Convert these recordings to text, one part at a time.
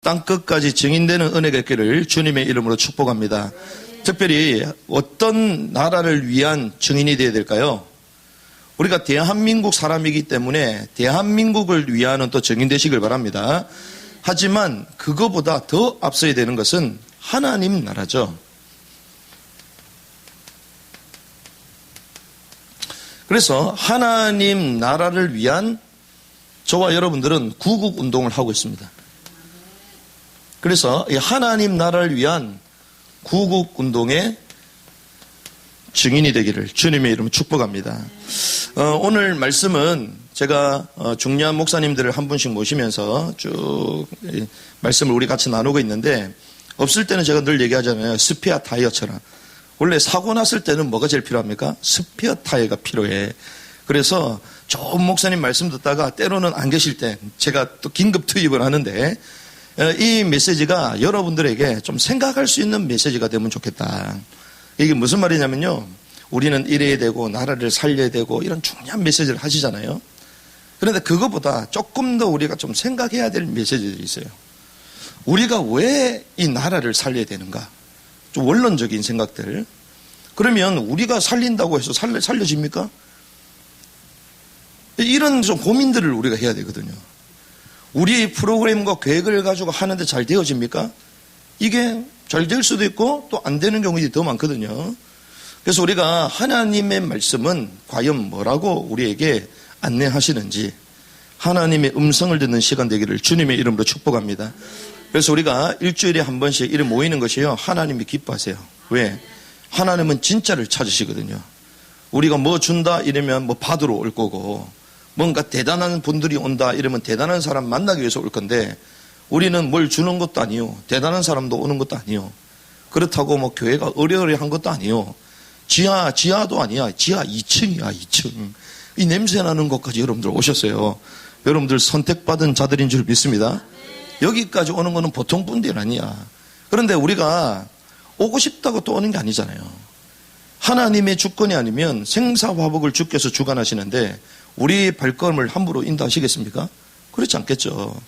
땅끝까지 증인되는 은혜가 있기를 주님의 이름으로 축복합니다. 특별히 어떤 나라를 위한 증인이 되어야 될까요? 우리가 대한민국 사람이기 때문에 대한민국을 위하는 또 증인 되시길 바랍니다. 하지만 그거보다 더 앞서야 되는 것은 하나님 나라죠. 그래서 하나님 나라를 위한 저와 여러분들은 구국운동을 하고 있습니다. 그래서 이 하나님 나라를 위한 구국운동의 증인이 되기를 주님의 이름으로 축복합니다. 오늘 말씀은 제가 중요한 목사님들을 한 분씩 모시면서 쭉 말씀을 우리 같이 나누고 있는데, 없을 때는 제가 늘 얘기하잖아요. 스페어 타이어처럼. 원래 사고 났을 때는 뭐가 제일 필요합니까? 스페어 타이어가 필요해. 그래서 좋은 목사님 말씀 듣다가 때로는 안 계실 때 제가 또 긴급 투입을 하는데, 이 메시지가 여러분들에게 좀 생각할 수 있는 메시지가 되면 좋겠다. 이게 무슨 말이냐면요, 우리는 이래야 되고 나라를 살려야 되고 이런 중요한 메시지를 하시잖아요. 그런데 그것보다 조금 더 우리가 좀 생각해야 될 메시지들이 있어요. 우리가 왜 이 나라를 살려야 되는가, 좀 원론적인 생각들. 그러면 우리가 살린다고 해서 살려집니까? 이런 좀 고민들을 우리가 해야 되거든요. 우리 프로그램과 계획을 가지고 하는데 잘 되어집니까? 이게 잘 될 수도 있고 또 안 되는 경우들이 더 많거든요. 그래서 우리가 하나님의 말씀은 과연 뭐라고 우리에게 안내하시는지 하나님의 음성을 듣는 시간 되기를 주님의 이름으로 축복합니다. 그래서 우리가 일주일에 한 번씩 이렇게 모이는 것이요, 하나님이 기뻐하세요. 왜? 하나님은 진짜를 찾으시거든요. 우리가 뭐 준다 이러면 뭐 받으러 올 거고, 뭔가 대단한 분들이 온다 이러면 대단한 사람 만나기 위해서 올 건데, 우리는 뭘 주는 것도 아니요, 대단한 사람도 오는 것도 아니요, 그렇다고 뭐 교회가 어려어려한 것도 아니요, 지하도 아니야. 지하 2층이야 2층. 이 냄새 나는 곳까지 여러분들 오셨어요. 여러분들 선택받은 자들인 줄 믿습니다. 여기까지 오는 거는 보통 분들이 아니야. 그런데 우리가 오고 싶다고 또 오는 게 아니잖아요. 하나님의 주권이 아니면 생사화복을 주께서 주관하시는데 우리 발걸음을 함부로 인도하시겠습니까? 그렇지 않겠죠.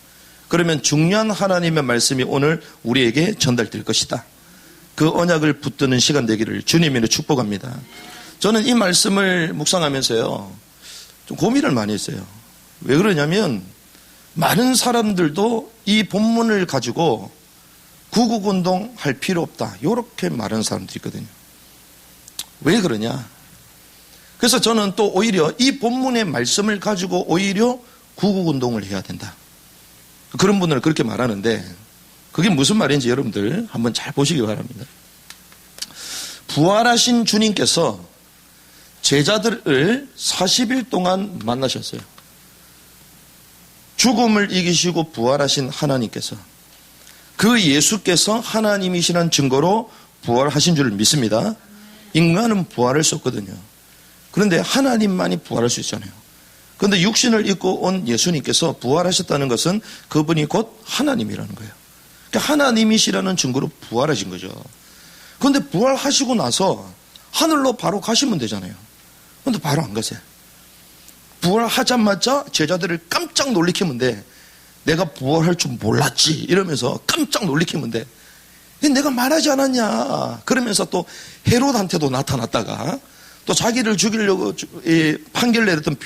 그러면 중요한 하나님의 말씀이 오늘 우리에게 전달될 것이다. 그 언약을 붙드는 시간 되기를 주님의 축복합니다. 저는 이 말씀을 묵상하면서요, 좀 고민을 많이 했어요. 왜 그러냐면 많은 사람들도 이 본문을 가지고 구국운동 할 필요 없다, 이렇게 말하는 사람들이 있거든요. 왜 그러냐? 그래서 저는 또 오히려 이 본문의 말씀을 가지고 오히려 구국운동을 해야 된다, 그런 분들은 그렇게 말하는데, 그게 무슨 말인지 여러분들 한번 잘 보시기 바랍니다. 부활하신 주님께서 제자들을 40일 동안 만나셨어요. 죽음을 이기시고 부활하신 하나님께서, 그 예수께서 하나님이시라는 증거로 부활하신 줄 믿습니다. 인간은 부활할 수 없거든요. 그런데 하나님만이 부활할 수 있잖아요. 그런데 육신을 입고 온 예수님께서 부활하셨다는 것은 그분이 곧 하나님이라는 거예요. 그러니까 하나님이시라는 증거로 부활하신 거죠. 그런데 부활하시고 나서 하늘로 바로 가시면 되잖아요. 그런데 바로 안 가세요. 부활하자마자 제자들을 깜짝 놀리키면 돼. 내가 부활할 줄 몰랐지 이러면서 깜짝 놀리키면 돼. 내가 말하지 않았냐 그러면서 또 헤롯한테도 나타났다가 또 자기를 죽이려고 판결 내렸던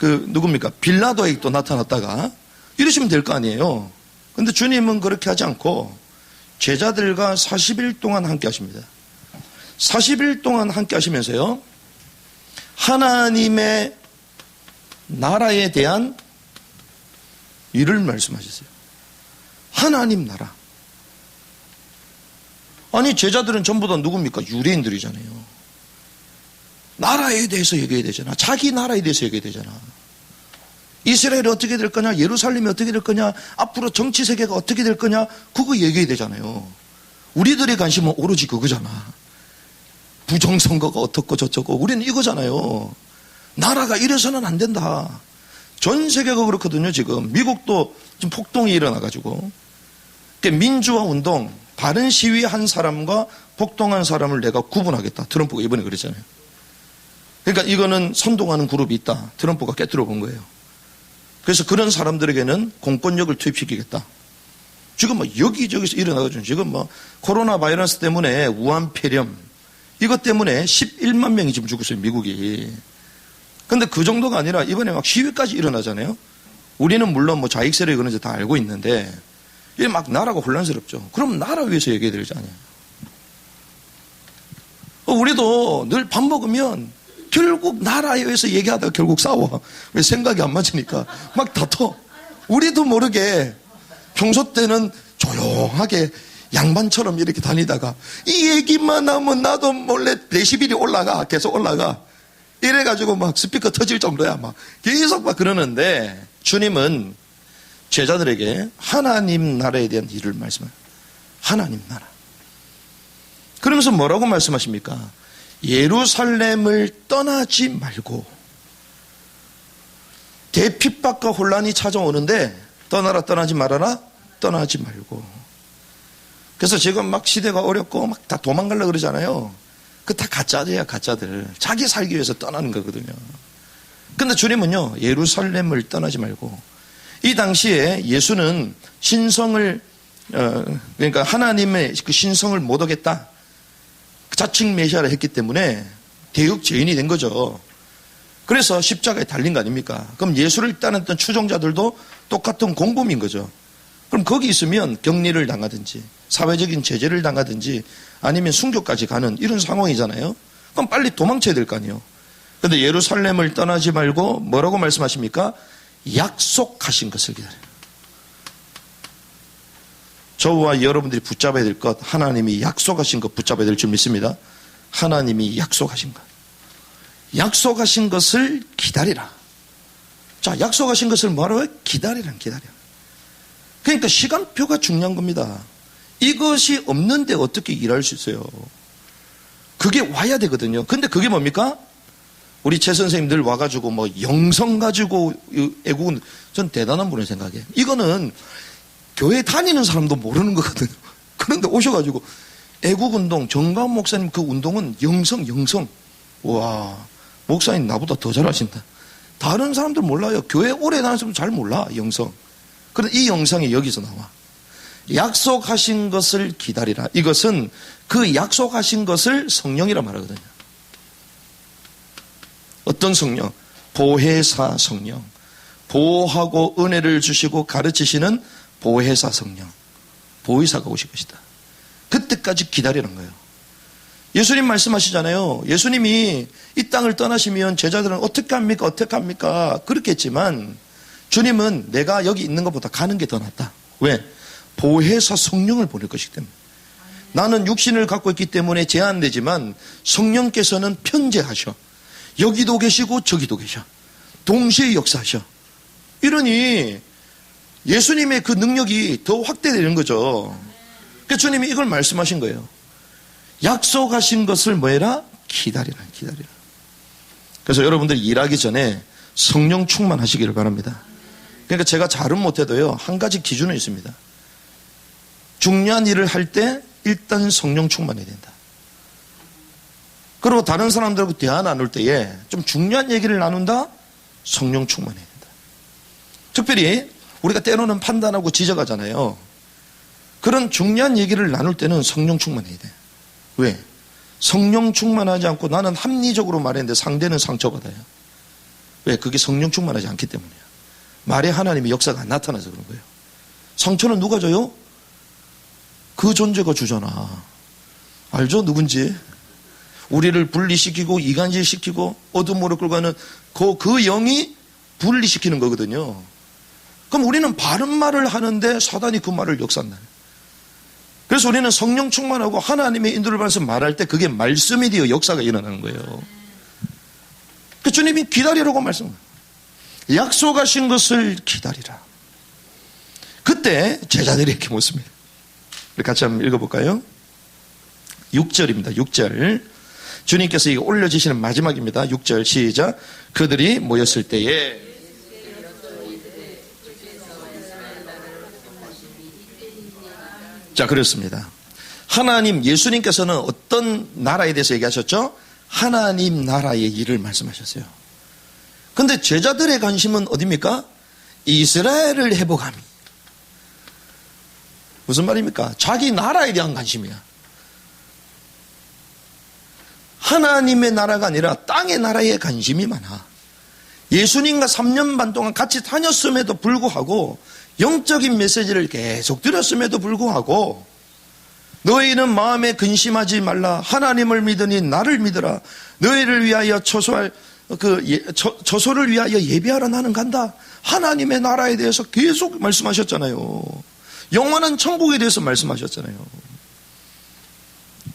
누굽니까? 빌라도에게 또 나타났다가 이러시면 될 거 아니에요. 그런데 주님은 그렇게 하지 않고 제자들과 40일 동안 함께 하십니다. 40일 동안 함께 하시면서요, 하나님의 나라에 대한 일을 말씀하셨어요. 하나님 나라. 아니, 제자들은 전부 다 누굽니까? 유대인들이잖아요. 나라에 대해서 얘기해야 되잖아. 자기 나라에 대해서 얘기해야 되잖아. 이스라엘이 어떻게 될 거냐, 예루살렘이 어떻게 될 거냐, 앞으로 정치 세계가 어떻게 될 거냐, 그거 얘기해야 되잖아요. 우리들의 관심은 오로지 그거잖아. 부정선거가 어떻고 저쩌고, 우리는 이거잖아요. 나라가 이래서는 안 된다. 전 세계가 그렇거든요. 지금 미국도 지금 폭동이 일어나가지고, 그러니까 민주화 운동, 바른 시위한 사람과 폭동한 사람을 내가 구분하겠다, 트럼프가 이번에 그랬잖아요. 그러니까 이거는 선동하는 그룹이 있다, 트럼프가 깨뜨려 본 거예요. 그래서 그런 사람들에게는 공권력을 투입시키겠다. 지금 뭐 여기저기서 일어나가지고 지금 뭐 코로나 바이러스 때문에 우한 폐렴 이것 때문에 11만 명이 지금 죽고 있어요, 미국이. 근데 그 정도가 아니라 이번에 막 시위까지 일어나잖아요. 우리는 물론 뭐 좌익 세력이 그런지 다 알고 있는데 이게 막 나라가 혼란스럽죠. 그럼 나라 위해서 얘기해야 되잖아요. 우리도 늘 밥 먹으면 결국 나라에 의해서 얘기하다가 결국 싸워. 왜 생각이 안 맞으니까 막 다퉈. 우리도 모르게 평소 때는 조용하게 양반처럼 이렇게 다니다가 이 얘기만 하면 나도 몰래 데시벨이 올라가, 계속 올라가. 이래가지고 막 스피커 터질 정도야. 막 계속 막 그러는데 주님은 제자들에게 하나님 나라에 대한 일을 말씀해요. 하나님 나라. 그러면서 뭐라고 말씀하십니까? 예루살렘을 떠나지 말고. 대핍박과 혼란이 찾아오는데 떠나라 떠나지 말아라 떠나지 말고. 그래서 지금 막 시대가 어렵고 막 다 도망가려고 그러잖아요. 그 다 가짜들이야, 가짜들. 자기 살기 위해서 떠나는 거거든요. 근데 주님은요, 예루살렘을 떠나지 말고. 이 당시에 예수는 신성을 그러니까 하나님의 그 신성을 못 오겠다, 자칭 메시아를 했기 때문에 대역 죄인이 된 거죠. 그래서 십자가에 달린 거 아닙니까? 그럼 예수를 따랐던 추종자들도 똑같은 공범인 거죠. 그럼 거기 있으면 격리를 당하든지 사회적인 제재를 당하든지 아니면 순교까지 가는 이런 상황이잖아요. 그럼 빨리 도망쳐야 될 거 아니에요. 그런데 예루살렘을 떠나지 말고 뭐라고 말씀하십니까? 약속하신 것을 기다려요. 저와 여러분들이 붙잡아야 될 것, 하나님이 약속하신 것 붙잡아야 될 줄 믿습니다. 하나님이 약속하신 것. 약속하신 것을 기다리라. 자, 약속하신 것을 뭐라고요? 기다리라. 그러니까 시간표가 중요한 겁니다. 이것이 없는데 어떻게 일할 수 있어요? 그게 와야 되거든요. 근데 그게 뭡니까? 우리 최 선생님 늘 와가지고 뭐 영성 가지고 애국은 전 대단한 분을 생각해. 이거는 교회 다니는 사람도 모르는 거거든요. 그런데 오셔가지고 애국운동, 정가운 목사님 그 운동은 영성. 와, 목사님 나보다 더 잘하신다. 다른 사람들 몰라요. 교회 오래 다니는 사람들 잘 몰라, 영성. 그런데 이 영성이 여기서 나와. 약속하신 것을 기다리라. 이것은 그 약속하신 것을 성령이라 말하거든요. 어떤 성령? 보혜사 성령. 보호하고 은혜를 주시고 가르치시는 보혜사 성령. 보혜사가 오실 것이다. 그때까지 기다리는 거예요. 예수님 말씀하시잖아요. 예수님이 이 땅을 떠나시면 제자들은 어떻게 합니까? 그렇게 했지만 주님은 내가 여기 있는 것보다 가는 게 더 낫다. 왜? 보혜사 성령을 보낼 것이기 때문에. 나는 육신을 갖고 있기 때문에 제한되지만 성령께서는 편재하셔. 여기도 계시고 저기도 계셔. 동시에 역사하셔. 이러니 예수님의 그 능력이 더 확대되는 거죠. 그러니까 주님이 이걸 말씀하신 거예요. 약속하신 것을 뭐해라? 기다리라. 그래서 여러분들 일하기 전에 성령 충만하시기를 바랍니다. 그러니까 제가 잘은 못해도요, 한 가지 기준은 있습니다. 중요한 일을 할 때 일단 성령 충만해야 된다. 그리고 다른 사람들하고 대화 나눌 때에 좀 중요한 얘기를 나눈다? 성령 충만해야 된다. 특별히 우리가 때로는 판단하고 지적하잖아요. 그런 중요한 얘기를 나눌 때는 성령 충만해야 돼. 왜? 성령 충만하지 않고 나는 합리적으로 말했는데 상대는 상처받아요. 왜? 그게 성령 충만하지 않기 때문이에요. 말에 하나님의 역사가 안 나타나서 그런 거예요. 상처는 누가 줘요? 그 존재가 주잖아. 알죠? 누군지? 우리를 분리시키고 이간질시키고 어둠으로 끌고 가는 그 영이 분리시키는 거거든요. 그럼 우리는 바른 말을 하는데 사단이 그 말을 역사한다. 그래서 우리는 성령 충만하고 하나님의 인도를 받아서 말할 때 그게 말씀이 되어 역사가 일어나는 거예요. 그 주님이 기다리라고 말씀합니다. 약속하신 것을 기다리라. 그때 제자들이 이렇게 묻습니다. 우리 같이 한번 읽어볼까요? 6절입니다. 6절. 주님께서 이거 올려주시는 마지막입니다. 6절 시작. 그들이 모였을 때에 자, 그렇습니다. 하나님, 예수님께서는 어떤 나라에 대해서 얘기하셨죠? 하나님 나라의 일을 말씀하셨어요. 근데 제자들의 관심은 어디입니까? 이스라엘을 회복함이. 무슨 말입니까? 자기 나라에 대한 관심이야. 하나님의 나라가 아니라 땅의 나라에 관심이 많아. 예수님과 3년 반 동안 같이 다녔음에도 불구하고 영적인 메시지를 계속 들었음에도 불구하고 너희는 마음에 근심하지 말라. 하나님을 믿으니 나를 믿으라. 너희를 위하여 처소를 위하여 예배하러 나는 간다. 하나님의 나라에 대해서 계속 말씀하셨잖아요. 영원한 천국에 대해서 말씀하셨잖아요.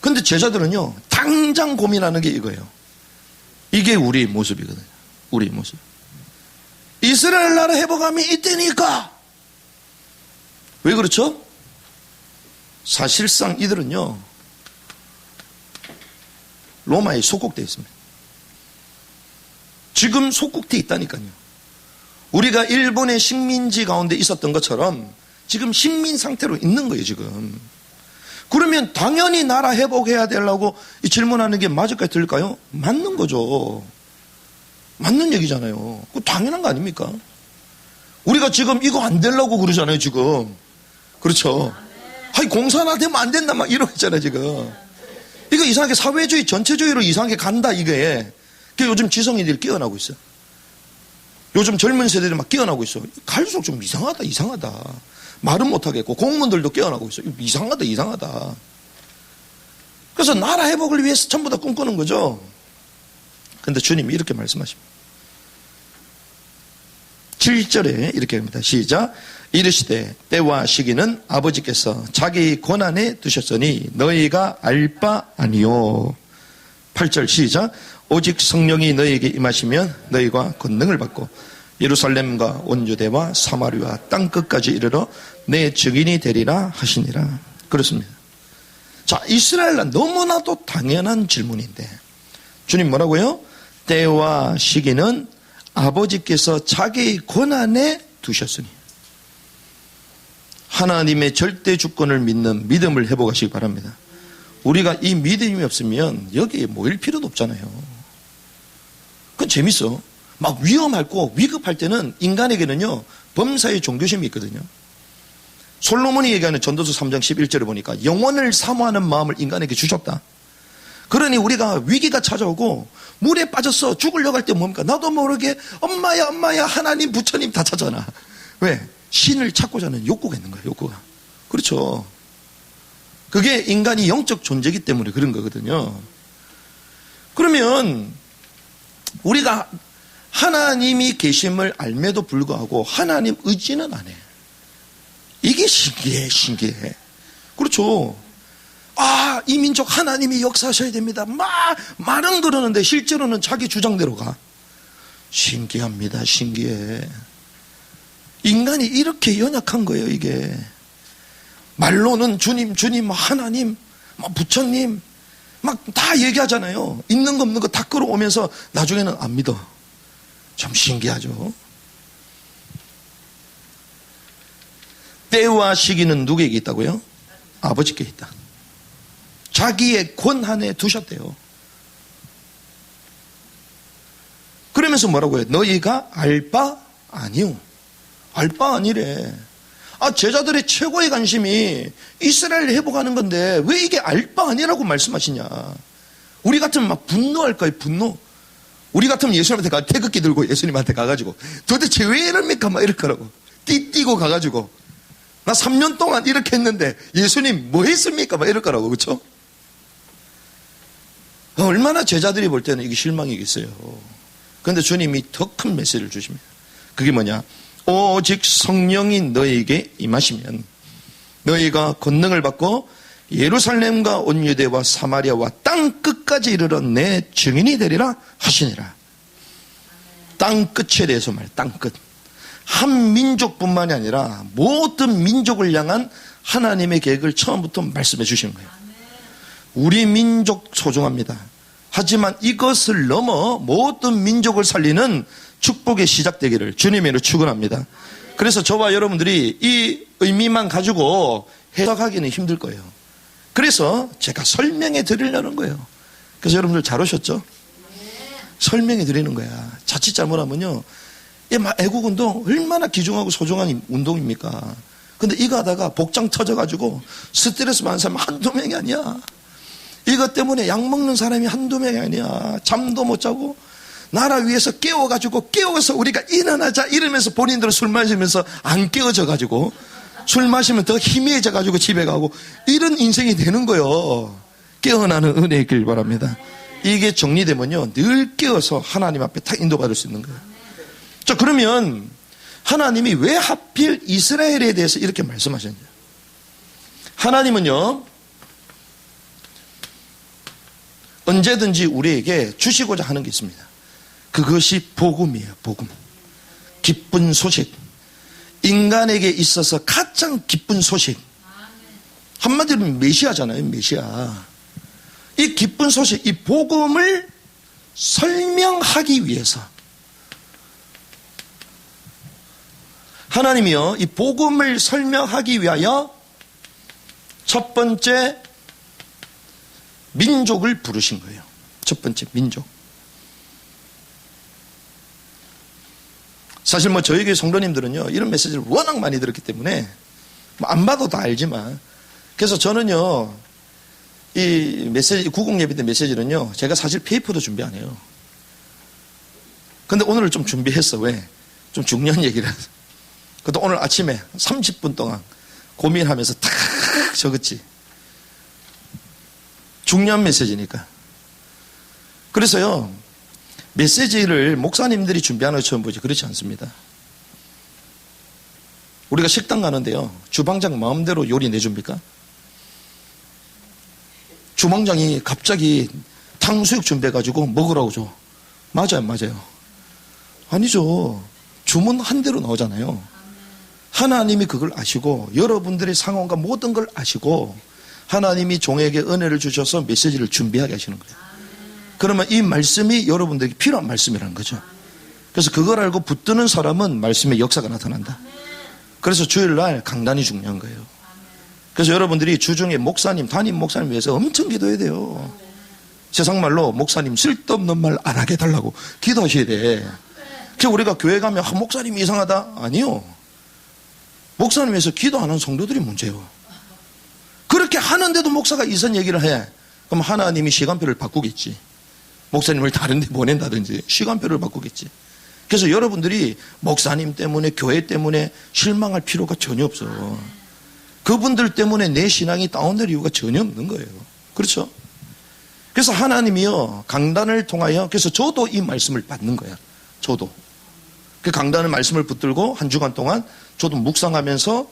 근데 제자들은요, 당장 고민하는 게 이거예요. 이게 우리의 모습이거든요. 우리의 모습. 이스라엘 나라 회복함이 이때니까. 왜 그렇죠? 사실상 이들은요, 로마에 속국되어 있습니다. 지금 속국되어 있다니까요. 우리가 일본의 식민지 가운데 있었던 것처럼 지금 식민 상태로 있는 거예요, 지금. 그러면 당연히 나라 회복해야 되려고 이 질문하는 게 맞을까요, 들릴까요? 맞는 거죠. 맞는 얘기잖아요. 그거 당연한 거 아닙니까? 우리가 지금 이거 안 되려고 그러잖아요, 지금. 그렇죠. 아니, 공사나 되면 안 된다, 막 이러고 있잖아요, 지금. 이거 이상하게 사회주의, 전체주의로 이상하게 간다, 이게. 그게 요즘 지성인들이 깨어나고 있어요. 요즘 젊은 세대들이 막 깨어나고 있어. 갈수록 좀 이상하다. 말은 못하겠고, 공무원들도 깨어나고 있어. 이상하다. 그래서 나라 회복을 위해서 전부 다 꿈꾸는 거죠. 근데 주님이 이렇게 말씀하십니다. 7절에 이렇게 합니다. 시작. 이르시되 때와 시기는 아버지께서 자기 권한에 두셨으니 너희가 알 바 아니요. 8절 시작. 오직 성령이 너희에게 임하시면 너희가 권능을 받고 예루살렘과 온 유대와 사마리아 땅끝까지 이르러 내 증인이 되리라 하시니라. 그렇습니다. 자, 이스라엘은 너무나도 당연한 질문인데 주님 뭐라고요? 때와 시기는 아버지께서 자기 권한에 두셨으니. 하나님의 절대 주권을 믿는 믿음을 회복하시기 바랍니다. 우리가 이 믿음이 없으면 여기에 모일 필요도 없잖아요. 그건 재밌어. 막 위험하고 위급할 때는 인간에게는요, 범사의 종교심이 있거든요. 솔로몬이 얘기하는 전도서 3장 11절에 보니까 영원을 사모하는 마음을 인간에게 주셨다. 그러니 우리가 위기가 찾아오고 물에 빠졌어 죽으려고 할 때 뭡니까? 나도 모르게 엄마야 하나님 부처님 다 찾아나. 왜? 신을 찾고자 하는 욕구가 있는 거예요. 욕구가. 그렇죠. 그게 인간이 영적 존재이기 때문에 그런 거거든요. 그러면 우리가 하나님이 계심을 알매도 불구하고 하나님 의지는 안 해. 이게 신기해. 그렇죠. 아, 이 민족 하나님이 역사하셔야 됩니다. 말은 그러는데 실제로는 자기 주장대로 가. 신기합니다. 신기해. 인간이 이렇게 연약한 거예요, 이게. 말로는 주님, 하나님, 부처님, 막 다 얘기하잖아요. 있는 거 없는 거 다 끌어오면서 나중에는 안 믿어. 참 신기하죠. 때와 시기는 누구에게 있다고요? 아버지께 있다. 자기의 권한에 두셨대요. 그러면서 뭐라고 해요? 너희가 알 바 아니오. 알 바 아니래. 아, 제자들의 최고의 관심이 이스라엘 회복하는 건데 왜 이게 알 바 아니라고 말씀하시냐. 우리 같으면 막 분노할까요? 분노. 우리 같으면 예수님한테 태극기 들고 예수님한테 가가지고 도대체 왜 이럽니까? 막 이럴 거라고. 띠고 가가지고 나 3년 동안 이렇게 했는데 예수님 뭐 했습니까? 막 이럴 거라고. 그렇죠? 얼마나 제자들이 볼 때는 이게 실망이겠어요. 그런데 주님이 더 큰 메시지를 주십니다. 그게 뭐냐? 오직 성령이 너희에게 임하시면 너희가 권능을 받고 예루살렘과 온 유대와 사마리아와 땅 끝까지 이르러 내 증인이 되리라 하시니라. 땅 끝에 대해서 말이에요. 땅 끝. 한 민족뿐만이 아니라 모든 민족을 향한 하나님의 계획을 처음부터 말씀해 주시는 거예요. 우리 민족 소중합니다. 하지만 이것을 넘어 모든 민족을 살리는 축복의 시작되기를 주님으로 축원합니다. 그래서 저와 여러분들이 이 의미만 가지고 해석하기는 힘들 거예요. 그래서 제가 설명해 드리려는 거예요. 그래서 여러분들 잘 오셨죠? 설명해 드리는 거야. 자칫 잘못하면요, 애국운동 얼마나 귀중하고 소중한 운동입니까? 근데 이거 하다가 복장 터져가지고 스트레스 받는 사람 한두 명이 아니야. 이것 때문에 약 먹는 사람이 한두 명이 아니야. 잠도 못 자고 나라 위에서 깨워서 우리가 일어나자 이러면서 본인들은 술 마시면서 안 깨워져가지고 술 마시면 더 희미해져가지고 집에 가고 이런 인생이 되는 거예요. 깨어나는 은혜 있길 바랍니다. 이게 정리되면요 늘 깨어서 하나님 앞에 딱 인도받을 수 있는 거예요. 자, 그러면 하나님이 왜 하필 이스라엘에 대해서 이렇게 말씀하셨냐? 하나님은요 언제든지 우리에게 주시고자 하는 게 있습니다. 그것이 복음이에요. 복음. 기쁜 소식. 인간에게 있어서 가장 기쁜 소식. 한마디로 메시아잖아요. 메시아. 이 기쁜 소식, 이 복음을 설명하기 위해서 하나님이요 이 복음을 설명하기 위하여 첫 번째 민족을 부르신 거예요. 첫 번째 민족. 사실 저희 교회 성도님들은요 이런 메시지를 워낙 많이 들었기 때문에 안 봐도 다 알지만, 그래서 저는요 이 메시지, 구국 예배 때 메시지는요 제가 사실 페이퍼도 준비 안 해요. 근데 오늘 좀 준비했어. 왜? 좀 중요한 얘기라서. 그래도 오늘 아침에 30분 동안 고민하면서 탁 적었지. 중요한 메시지니까. 그래서요 메시지를 목사님들이 준비하는 거 처음 보지. 그렇지 않습니다. 우리가 식당 가는데요 주방장 마음대로 요리 내줍니까? 주방장이 갑자기 탕수육 준비해가지고 먹으라고 줘. 맞아요, 맞아요. 아니죠. 주문한 대로 나오잖아요. 하나님이 그걸 아시고 여러분들의 상황과 모든 걸 아시고 하나님이 종에게 은혜를 주셔서 메시지를 준비하게 하시는 거예요. 그러면 이 말씀이 여러분들에게 필요한 말씀이라는 거죠. 그래서 그걸 알고 붙드는 사람은 말씀의 역사가 나타난다. 그래서 주일날 강단이 중요한 거예요. 그래서 여러분들이 주중에 목사님, 담임 목사님 위해서 엄청 기도해야 돼요. 세상말로 목사님 쓸데없는 말 안 하게 해달라고 기도하셔야 돼. 그래서 우리가 교회 가면 목사님이 이상하다? 아니요. 목사님 위해서 기도 안 하는 성도들이 문제예요. 그렇게 하는데도 목사가 이런 얘기를 해. 그럼 하나님이 시간표를 바꾸겠지. 목사님을 다른 데 보낸다든지 시간표를 바꾸겠지. 그래서 여러분들이 목사님 때문에 교회 때문에 실망할 필요가 전혀 없어. 그분들 때문에 내 신앙이 다운될 이유가 전혀 없는 거예요. 그렇죠? 그래서 하나님이요 강단을 통하여, 그래서 저도 이 말씀을 받는 거야. 저도 그 강단의 말씀을 붙들고 한 주간 동안 저도 묵상하면서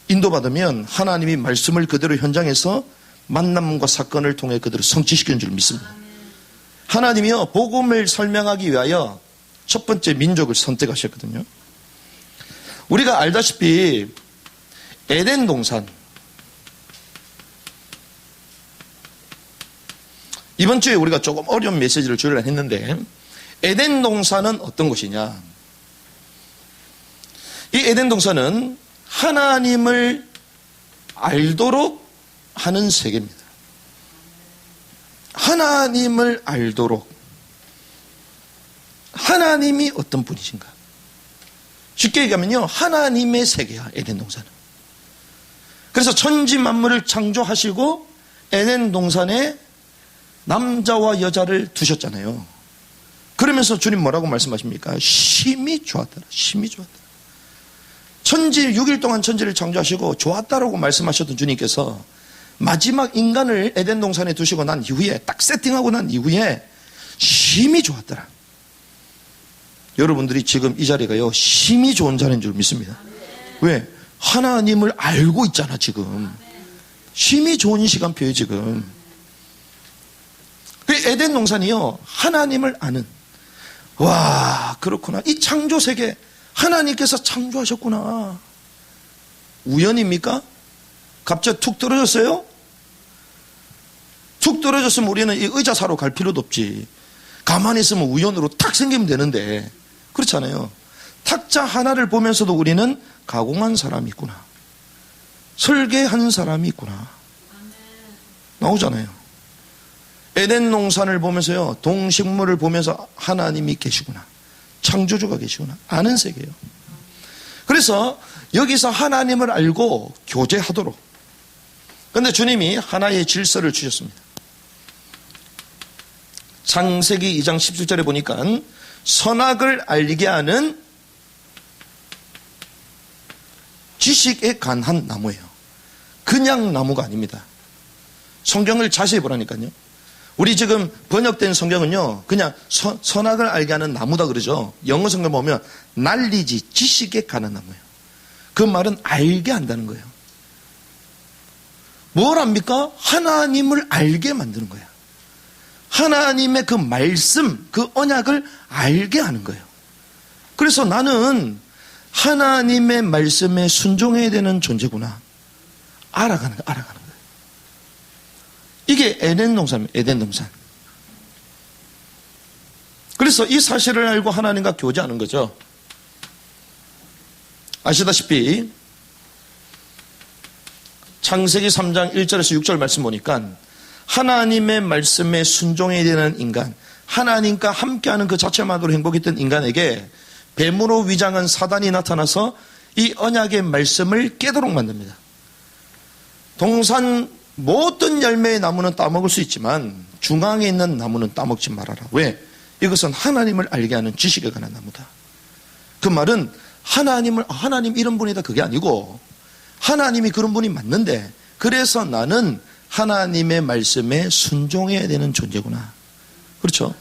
인도받으면 하나님이 말씀을 그대로 현장에서 만남과 사건을 통해 그대로 성취시키는 줄 믿습니다. 하나님이요 복음을 설명하기 위하여 첫 번째 민족을 선택하셨거든요. 우리가 알다시피 에덴 동산, 이번 주에 우리가 조금 어려운 메시지를 주려고 했는데, 에덴 동산은 어떤 곳이냐? 이 에덴 동산은 하나님을 알도록 하는 세계입니다. 하나님을 알도록. 하나님이 어떤 분이신가? 쉽게 얘기하면요 하나님의 세계야 에덴 동산은. 그래서 천지 만물을 창조하시고 에덴 동산에 남자와 여자를 두셨잖아요. 그러면서 주님 뭐라고 말씀하십니까? 심히 좋았더라. 심히 좋았더라. 천지 6일 동안 천지를 창조하시고 좋았다라고 말씀하셨던 주님께서 마지막 인간을 에덴 동산에 두시고 난 이후에 딱 세팅하고 난 이후에 심히 좋았더라. 여러분들이 지금 이 자리가요 심히 좋은 자리인 줄 믿습니다. 왜? 하나님을 알고 있잖아 지금. 심히 좋은 시간표예요 지금. 그 에덴 동산이요 하나님을 아는. 와 그렇구나. 이 창조 세계 하나님께서 창조하셨구나. 우연입니까? 갑자기 툭 떨어졌어요? 툭 떨어졌으면 우리는 이 의자 사러 갈 필요도 없지. 가만히 있으면 우연으로 탁 생기면 되는데 그렇잖아요. 탁자 하나를 보면서도 우리는 가공한 사람이 있구나. 설계한 사람이 있구나. 나오잖아요. 에덴 동산을 보면서요 동식물을 보면서 하나님이 계시구나. 창조주가 계시구나. 아는 세계예요. 그래서 여기서 하나님을 알고 교제하도록. 그런데 주님이 하나의 질서를 주셨습니다. 창세기 2장 17절에 보니까 선악을 알게 하는 지식에 관한 나무예요. 그냥 나무가 아닙니다. 성경을 자세히 보라니까요. 우리 지금 번역된 성경은요, 그냥 선악을 알게 하는 나무다 그러죠. 영어 성경 보면 날리지, 지식에 관한 나무예요. 그 말은 알게 한다는 거예요. 뭘 압니까? 하나님을 알게 만드는 거예요. 하나님의 그 말씀, 그 언약을 알게 하는 거예요. 그래서 나는 하나님의 말씀에 순종해야 되는 존재구나. 알아가는 거예요. 이게 에덴 동산입니다. 에덴 동산. 그래서 이 사실을 알고 하나님과 교제하는 거죠. 아시다시피 창세기 3장 1절에서 6절 말씀 보니까 하나님의 말씀에 순종해야 되는 인간, 하나님과 함께하는 그 자체만으로 행복했던 인간에게 뱀으로 위장한 사단이 나타나서 이 언약의 말씀을 깨도록 만듭니다. 동산 모든 열매의 나무는 따먹을 수 있지만 중앙에 있는 나무는 따먹지 말아라. 왜? 이것은 하나님을 알게 하는 지식에 관한 나무다. 그 말은 하나님 이런 분이다 그게 아니고 하나님이 그런 분이 맞는데 그래서 나는 하나님의 말씀에 순종해야 되는 존재구나. 그렇죠?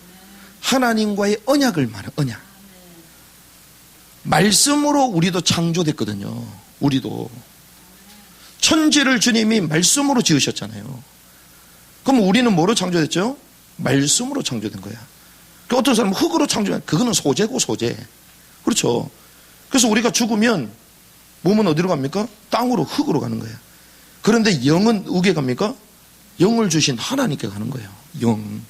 하나님과의 언약을 말해. 언약. 말씀으로 우리도 창조됐거든요. 우리도. 천지를 주님이 말씀으로 지으셨잖아요. 그럼 우리는 뭐로 창조됐죠? 말씀으로 창조된 거야. 어떤 사람은 흙으로 창조된, 그거는 소재고 소재. 그렇죠? 그래서 우리가 죽으면 몸은 어디로 갑니까? 땅으로, 흙으로 가는 거예요. 그런데 영은 어디에 갑니까? 영을 주신 하나님께 가는 거예요. 영.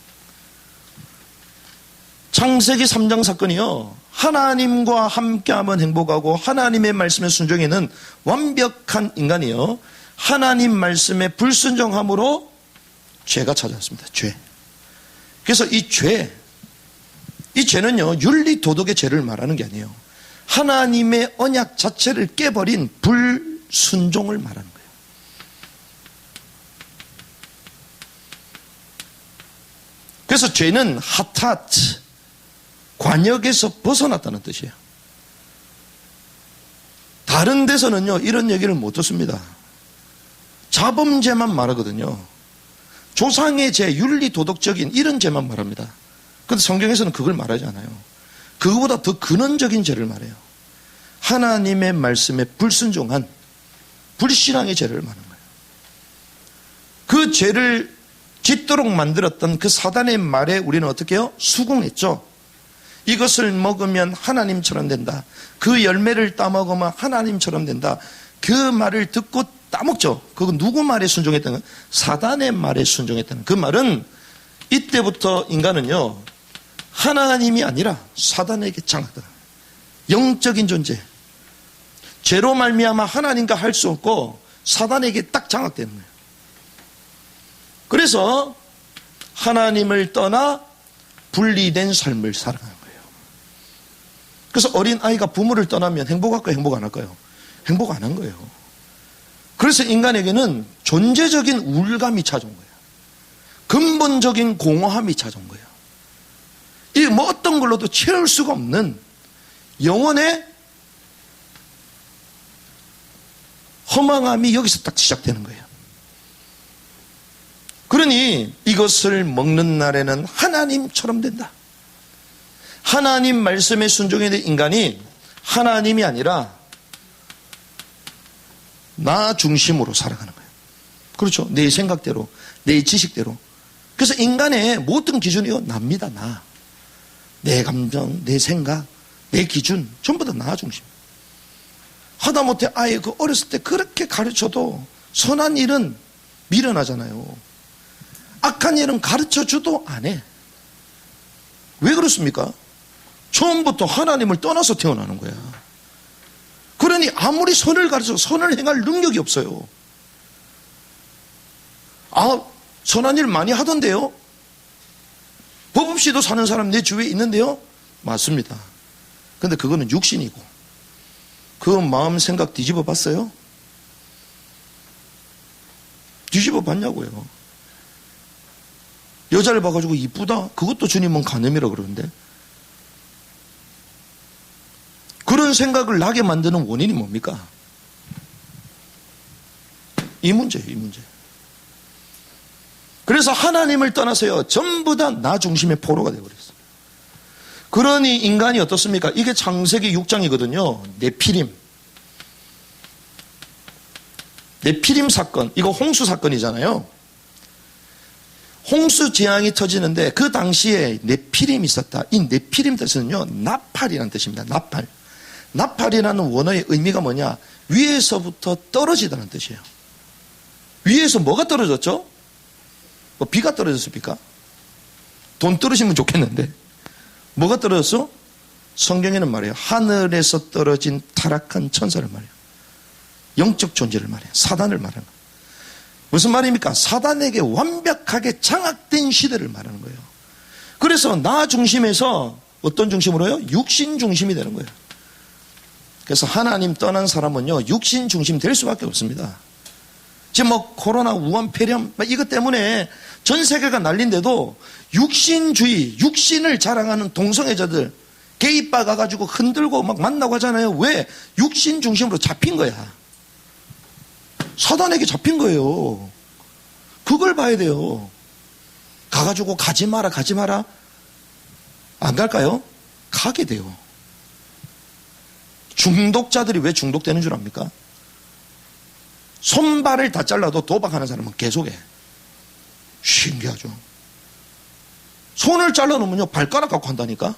창세기 3장 사건이요, 하나님과 함께하면 행복하고 하나님의 말씀에 순종에는 완벽한 인간이요, 하나님 말씀에 불순종함으로 죄가 찾아왔습니다. 죄. 그래서 이 죄는요 윤리 도덕의 죄를 말하는 게 아니에요. 하나님의 언약 자체를 깨버린 불순종을 말하는 거예요. 그래서 죄는 하타트, 관역에서 벗어났다는 뜻이에요. 다른 데서는요 이런 얘기를 못 듣습니다. 자범죄만 말하거든요. 조상의 죄, 윤리 도덕적인 이런 죄만 말합니다. 그런데 성경에서는 그걸 말하지 않아요. 그거보다 더 근원적인 죄를 말해요. 하나님의 말씀에 불순종한 불신앙의 죄를 말하는 거예요. 그 죄를 짓도록 만들었던 그 사단의 말에 우리는 어떻게 해요? 수긍했죠. 이것을 먹으면 하나님처럼 된다. 그 열매를 따먹으면 하나님처럼 된다. 그 말을 듣고 따먹죠. 그건 누구 말에 순종했다는 거예요? 사단의 말에 순종했다는 거예요. 그 말은 이때부터 인간은요 하나님이 아니라 사단에게 장악다. 영적인 존재. 죄로 말미암아 하나님과 할 수 없고 사단에게 딱 장악되는 거예요. 그래서 하나님을 떠나 분리된 삶을 살아가는 거예요. 그래서 어린 아이가 부모를 떠나면 행복할까요? 행복 안 할까요? 행복 안 한 거예요. 그래서 인간에게는 존재적인 우울감이 찾아온 거예요. 근본적인 공허함이 찾아온 거예요. 이 뭐 어떤 걸로도 채울 수가 없는 영혼의 허망함이 여기서 딱 시작되는 거예요. 그러니 이것을 먹는 날에는 하나님처럼 된다. 하나님 말씀에 순종해야 될 인간이 하나님이 아니라 나 중심으로 살아가는 거예요. 그렇죠? 내 생각대로, 내 지식대로. 그래서 인간의 모든 기준이요 납니다. 나. 내 감정, 내 생각, 내 기준 전부 다 나 중심. 하다못해 아예 그 어렸을 때 그렇게 가르쳐도 선한 일은 미련하잖아요. 악한 일은 가르쳐줘도 안 해. 왜 그렇습니까? 처음부터 하나님을 떠나서 태어나는 거야. 그러니 아무리 선을 가르쳐도 선을 행할 능력이 없어요. 선한 일 많이 하던데요? 법 없이도 사는 사람 내 주위에 있는데요? 맞습니다. 근데 그거는 육신이고 그 마음 생각 뒤집어 봤어요? 뒤집어 봤냐고요. 여자를 봐가지고 이쁘다? 그것도 주님은 간음이라 그러는데. 그런 생각을 나게 만드는 원인이 뭡니까? 이 문제예요, 이 문제. 그래서 하나님을 떠나서요, 전부 다 나 중심의 포로가 되어버렸어요. 그러니 인간이 어떻습니까? 이게 창세기 6장이거든요. 네피림 사건, 이거 홍수 사건이잖아요. 홍수 재앙이 터지는데 그 당시에 네피림이 있었다. 이 네피림 뜻은요, 나팔이라는 뜻입니다. 나팔이라는 원어의 의미가 뭐냐? 위에서부터 떨어지다는 뜻이에요. 위에서 뭐가 떨어졌죠? 뭐 비가 떨어졌습니까? 돈 떨어지면 좋겠는데 뭐가 떨어졌어? 성경에는 말이에요, 하늘에서 떨어진 타락한 천사를 말해요. 영적 존재를 말해요. 사단을 말하는 거예요. 무슨 말입니까? 사단에게 완벽하게 장악된 시대를 말하는 거예요. 그래서 나 중심에서 어떤 중심으로요? 육신 중심이 되는 거예요. 그래서 하나님 떠난 사람은요, 육신 중심 될 수밖에 없습니다. 지금 뭐 코로나, 우한, 폐렴 이것 때문에 전 세계가 난린데도 육신주의, 육신을 자랑하는 동성애자들 게이바 가가지고 흔들고 막 만나고 하잖아요. 왜? 육신 중심으로 잡힌 거야. 사단에게 잡힌 거예요. 그걸 봐야 돼요. 가가지고 가지 마라, 가지 마라. 안 갈까요? 가게 돼요. 중독자들이 왜 중독되는 줄 압니까? 손발을 다 잘라도 도박하는 사람은 계속해. 신기하죠. 손을 잘라놓으면요, 발가락 갖고 한다니까?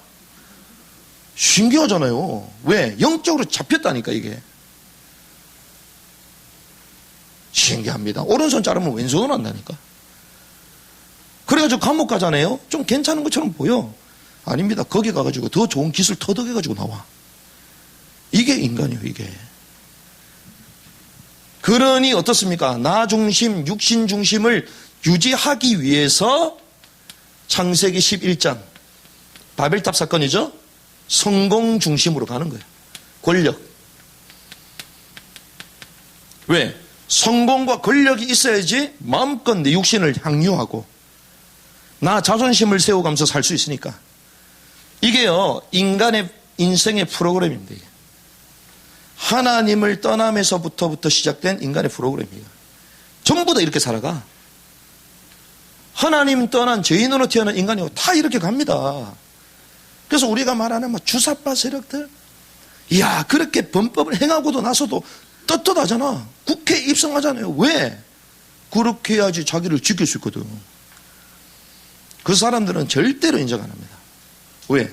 신기하잖아요. 왜? 영적으로 잡혔다니까, 이게. 신기합니다. 오른손 자르면 왼손으로 한다니까. 그래가지고 감옥 가잖아요. 좀 괜찮은 것처럼 보여. 아닙니다. 거기 가가지고 더 좋은 기술 터득해가지고 나와. 이게 인간이에요, 이게. 그러니 어떻습니까? 나 중심, 육신 중심을 유지하기 위해서 창세기 11장 바벨탑 사건이죠. 성공 중심으로 가는 거예요. 권력. 왜? 성공과 권력이 있어야지 마음껏 내 육신을 향유하고 나 자존심을 세워가면서 살 수 있으니까. 이게요, 인간의 인생의 프로그램입니다. 이게. 하나님을 떠나면서부터 시작된 인간의 프로그램이에요. 전부 다 이렇게 살아가. 하나님 떠난 죄인으로 태어난 인간이 다 이렇게 갑니다. 그래서 우리가 말하는 뭐 주사파 세력들, 이야, 그렇게 범법을 행하고도 나서도 떳떳하잖아. 국회에 입성하잖아요. 왜? 그렇게 해야지 자기를 지킬 수 있거든. 그 사람들은 절대로 인정 안 합니다. 왜?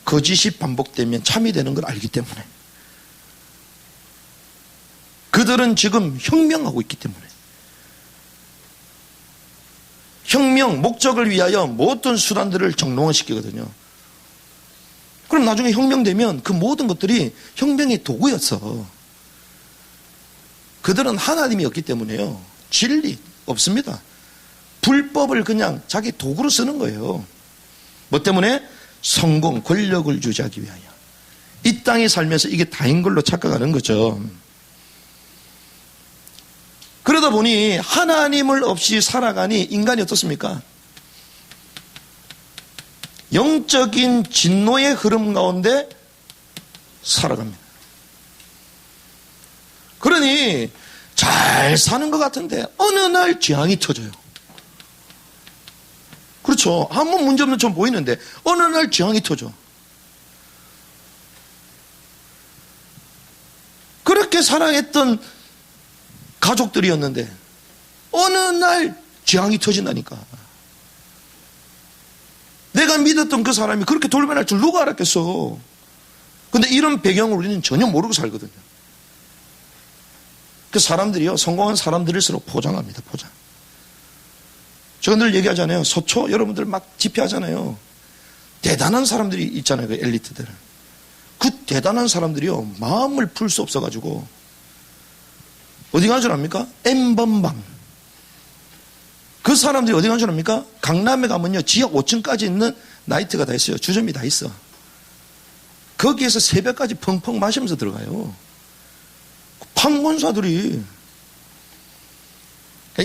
거짓이 반복되면 참이 되는 걸 알기 때문에. 그들은 지금 혁명하고 있기 때문에. 혁명, 목적을 위하여 모든 수단들을 정론화시키거든요. 그럼 나중에 혁명되면 그 모든 것들이 혁명의 도구였어. 그들은 하나님이 없기 때문에요. 진리 없습니다. 불법을 그냥 자기 도구로 쓰는 거예요. 뭐 때문에? 성공, 권력을 유지하기 위하여. 이 땅에 살면서 이게 다인 걸로 착각하는 거죠. 그러다 보니 하나님을 없이 살아가니 인간이 어떻습니까? 영적인 진노의 흐름 가운데 살아갑니다. 그러니 잘 사는 것 같은데 어느 날 재앙이 터져요. 그렇죠. 아무 문제 없는 좀 보이는데 어느 날 재앙이 터져. 그렇게 사랑했던 가족들이었는데 어느 날 재앙이 터진다니까. 내가 믿었던 그 사람이 그렇게 돌변할 줄 누가 알았겠어. 근데 이런 배경을 우리는 전혀 모르고 살거든요. 그 사람들이요, 성공한 사람들일수록 포장합니다. 포장. 제가 늘 얘기하잖아요. 소초 여러분들 막 집회하잖아요. 대단한 사람들이 있잖아요. 그 엘리트들. 그 대단한 사람들이요, 마음을 풀 수 없어가지고 어디 간 줄 압니까? N번방. 그 사람들이 어디 간 줄 압니까? 강남에 가면요, 지하 5층까지 있는 나이트가 다 있어요. 주점이 다 있어. 거기에서 새벽까지 펑펑 마시면서 들어가요. 판권사들이.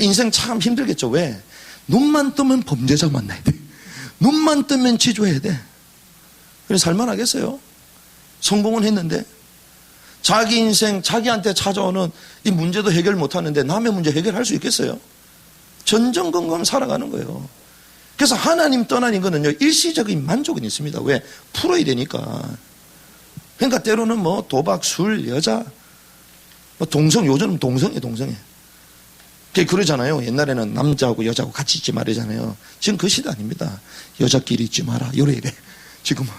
인생 참 힘들겠죠. 왜? 눈만 뜨면 범죄자 만나야 돼. 눈만 뜨면 지조해야 돼. 그래서 살만하겠어요? 성공은 했는데 자기 인생 자기한테 찾아오는 이 문제도 해결 못하는데 남의 문제 해결할 수 있겠어요? 전전긍긍 살아가는 거예요. 그래서 하나님 떠나는 거는요, 일시적인 만족은 있습니다. 왜? 풀어야 되니까. 그러니까 때로는 뭐 도박, 술, 여자, 뭐 동성, 요즘은 동성이에요, 동성애. 그러잖아요. 옛날에는 남자하고 여자하고 같이 있지 말이잖아요. 지금 그 시대 아닙니다. 여자끼리 있지 마라. 이래. 지금은.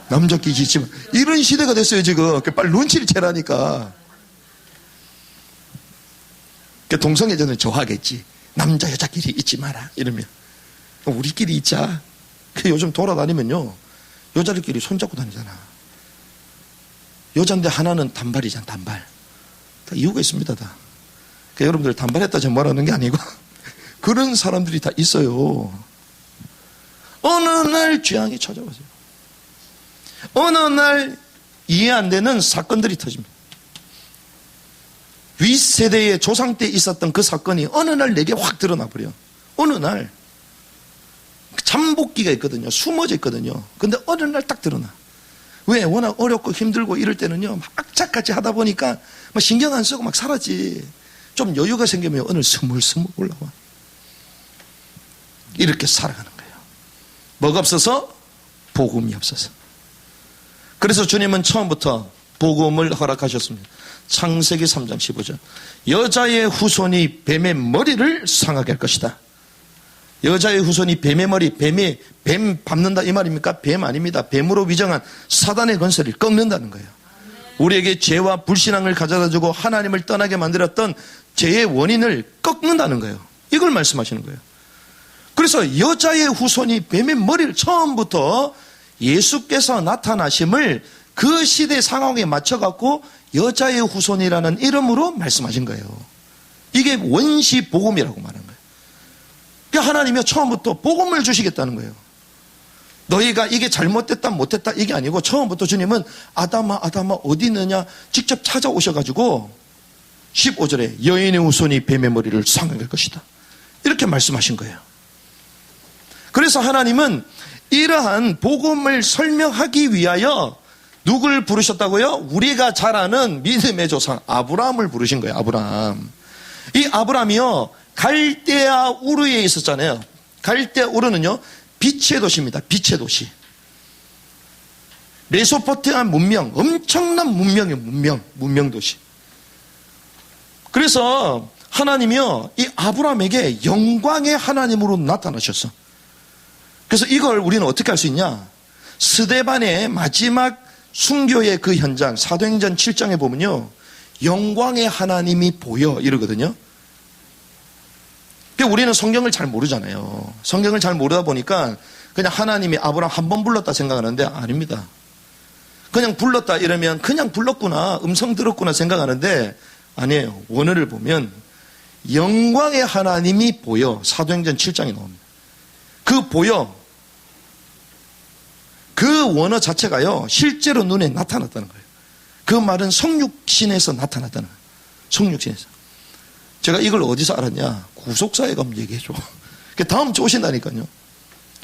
남자끼리 있지 마라. 이런 시대가 됐어요, 지금. 빨리 눈치를 채라니까. 동성애자는 좋아하겠지. 남자, 여자끼리 있지 마라. 이러면. 우리끼리 있자. 요즘 돌아다니면요. 여자들끼리 손잡고 다니잖아. 여잔데 하나는 단발이잖아, 단발. 다 이유가 있습니다, 다. 여러분들 단발했다 제가 뭐라는 게 아니고 그런 사람들이 다 있어요. 어느 날 죄악이 찾아오세요. 어느 날 이해 안 되는 사건들이 터집니다. 윗세대의 조상 때 있었던 그 사건이 어느 날 내게 확 드러나 버려. 어느 날 잠복기가 있거든요. 숨어져 있거든요. 근데 어느 날 딱 드러나. 왜? 워낙 어렵고 힘들고 이럴 때는요, 막 악착같이 하다 보니까 막 신경 안 쓰고 막 살았지. 좀 여유가 생기면 오늘 스물스물 올라와. 이렇게 살아가는 거예요. 뭐가 없어서? 복음이 없어서. 그래서 주님은 처음부터 복음을 허락하셨습니다. 창세기 3장 15절. 여자의 후손이 뱀의 머리를 상하게 할 것이다. 여자의 후손이 뱀의 머리, 뱀 밟는다 이 말입니까? 뱀 아닙니다. 뱀으로 위장한 사단의 건설을 꺾는다는 거예요. 우리에게 죄와 불신앙을 가져다주고 하나님을 떠나게 만들었던 죄의 원인을 꺾는다는 거예요. 이걸 말씀하시는 거예요. 그래서 여자의 후손이 뱀의 머리를 처음부터 예수께서 나타나심을 그 시대 상황에 맞춰갖고 여자의 후손이라는 이름으로 말씀하신 거예요. 이게 원시 복음이라고 말하는 거예요. 그러니까 하나님이 처음부터 복음을 주시겠다는 거예요. 너희가 이게 잘못됐다 못했다 이게 아니고 처음부터 주님은 아담아 어디 있느냐 직접 찾아오셔가지고 15절에 여인의 후손이 뱀의 머리를 상하게 할 것이다. 이렇게 말씀하신 거예요. 그래서 하나님은 이러한 복음을 설명하기 위하여 누굴 부르셨다고요? 우리가 잘 아는 믿음의 조상 아브라함을 부르신 거예요. 아브라함. 이 아브라함이요 갈대아 우르에 있었잖아요. 갈대아 우르는요 빛의 도시입니다. 빛의 도시. 메소포타미아 문명, 엄청난 문명이에요. 문명 도시. 그래서 하나님이요 이 아브라함에게 영광의 하나님으로 나타나셨어. 그래서 이걸 우리는 어떻게 할 수 있냐? 스데반의 마지막 순교의 그 현장 사도행전 7장에 보면요 영광의 하나님이 보여 이러거든요. 우리는 성경을 잘 모르잖아요. 성경을 잘 모르다 보니까 그냥 하나님이 아브라함 한 번 불렀다 생각하는데 아닙니다. 그냥 불렀다 이러면 그냥 불렀구나 음성 들었구나 생각하는데 아니에요. 원어를 보면 영광의 하나님이 보여 사도행전 7장에 나옵니다. 그 보여 그 원어 자체가요 실제로 눈에 나타났다는 거예요. 그 말은 성육신에서 나타났다는 거예요. 성육신에서. 제가 이걸 어디서 알았냐? 구속사에 가면 얘기해줘. 다음 주 오신다니까요.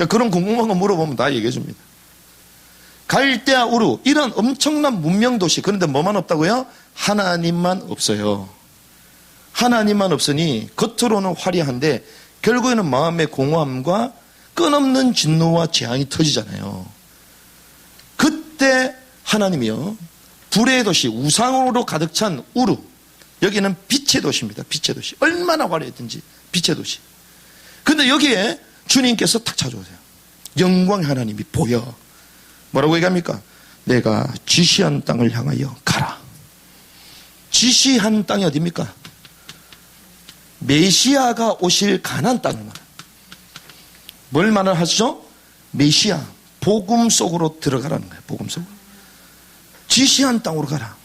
그런 궁금한 거 물어보면 다 얘기해줍니다. 갈대아 우르 이런 엄청난 문명도시 그런데 뭐만 없다고요? 하나님만 없어요. 하나님만 없으니 겉으로는 화려한데 결국에는 마음의 공허함과 끊없는 진노와 재앙이 터지잖아요. 그때 하나님이요 불의 도시 우상으로 가득 찬 우르 여기는 빛의 도시입니다. 빛의 도시. 얼마나 화려했든지 빛의 도시. 근데 여기에 주님께서 탁 찾아오세요. 영광의 하나님이 보여. 뭐라고 얘기합니까? 내가 지시한 땅을 향하여 가라. 지시한 땅이 어디입니까? 메시아가 오실 가나안 땅을 말합니다. 뭘 말하시죠? 메시아, 복음 속으로 들어가라는 거예요. 복음 속으로. 지시한 땅으로 가라.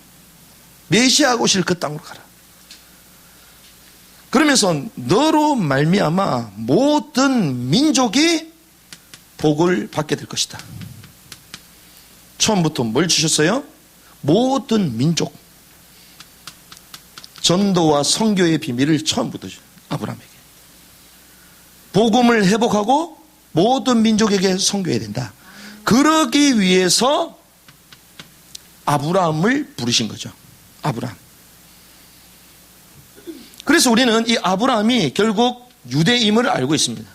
메시아가 오실 그 땅으로 가라. 그러면서 너로 말미암아 모든 민족이 복을 받게 될 것이다. 처음부터 뭘 주셨어요? 모든 민족. 전도와 선교의 비밀을 처음부터 주셨어요. 아브라함에게. 복음을 회복하고 모든 민족에게 선교해야 된다. 그러기 위해서 아브라함을 부르신 거죠. 아브라함. 그래서 우리는 이 아브라함이 결국 유대임을 알고 있습니다.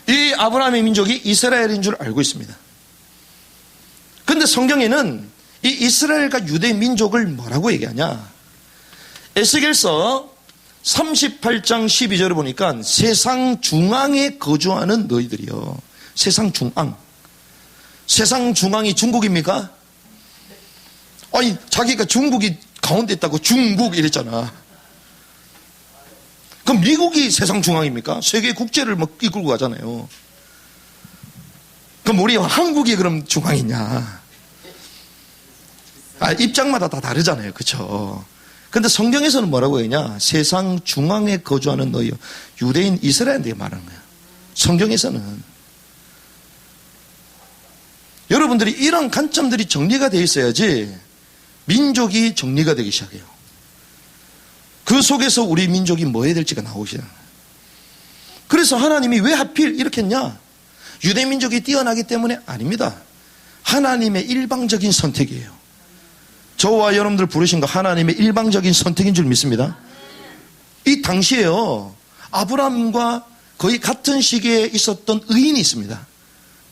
이 아브라함의 민족이 이스라엘인 줄 알고 있습니다. 그런데 성경에는 이 이스라엘과 유대 민족을 뭐라고 얘기하냐? 에스겔서 38장 12절을 보니까 세상 중앙에 거주하는 너희들이요. 세상 중앙. 세상 중앙이 중국입니까? 아니, 자기가 중국이 가운데 있다고 중국 이랬잖아. 그럼 미국이 세상 중앙입니까? 세계 국제를 막 이끌고 가잖아요. 그럼 우리 한국이 그럼 중앙이냐? 입장마다 다 다르잖아요. 그렇죠? 근데 성경에서는 뭐라고 했냐? 세상 중앙에 거주하는 너희 유대인 이스라엘한테 말하는 거야. 성경에서는. 여러분들이 이런 관점들이 정리가 되어 있어야지 민족이 정리가 되기 시작해요. 그 속에서 우리 민족이 뭐 해야 될지가 나오시잖아요. 그래서 하나님이 왜 하필 이렇게 했냐? 유대 민족이 뛰어나기 때문에 아닙니다. 하나님의 일방적인 선택이에요. 저와 여러분들 부르신 거 하나님의 일방적인 선택인 줄 믿습니다. 이 당시에요, 아브라함과 거의 같은 시기에 있었던 의인이 있습니다.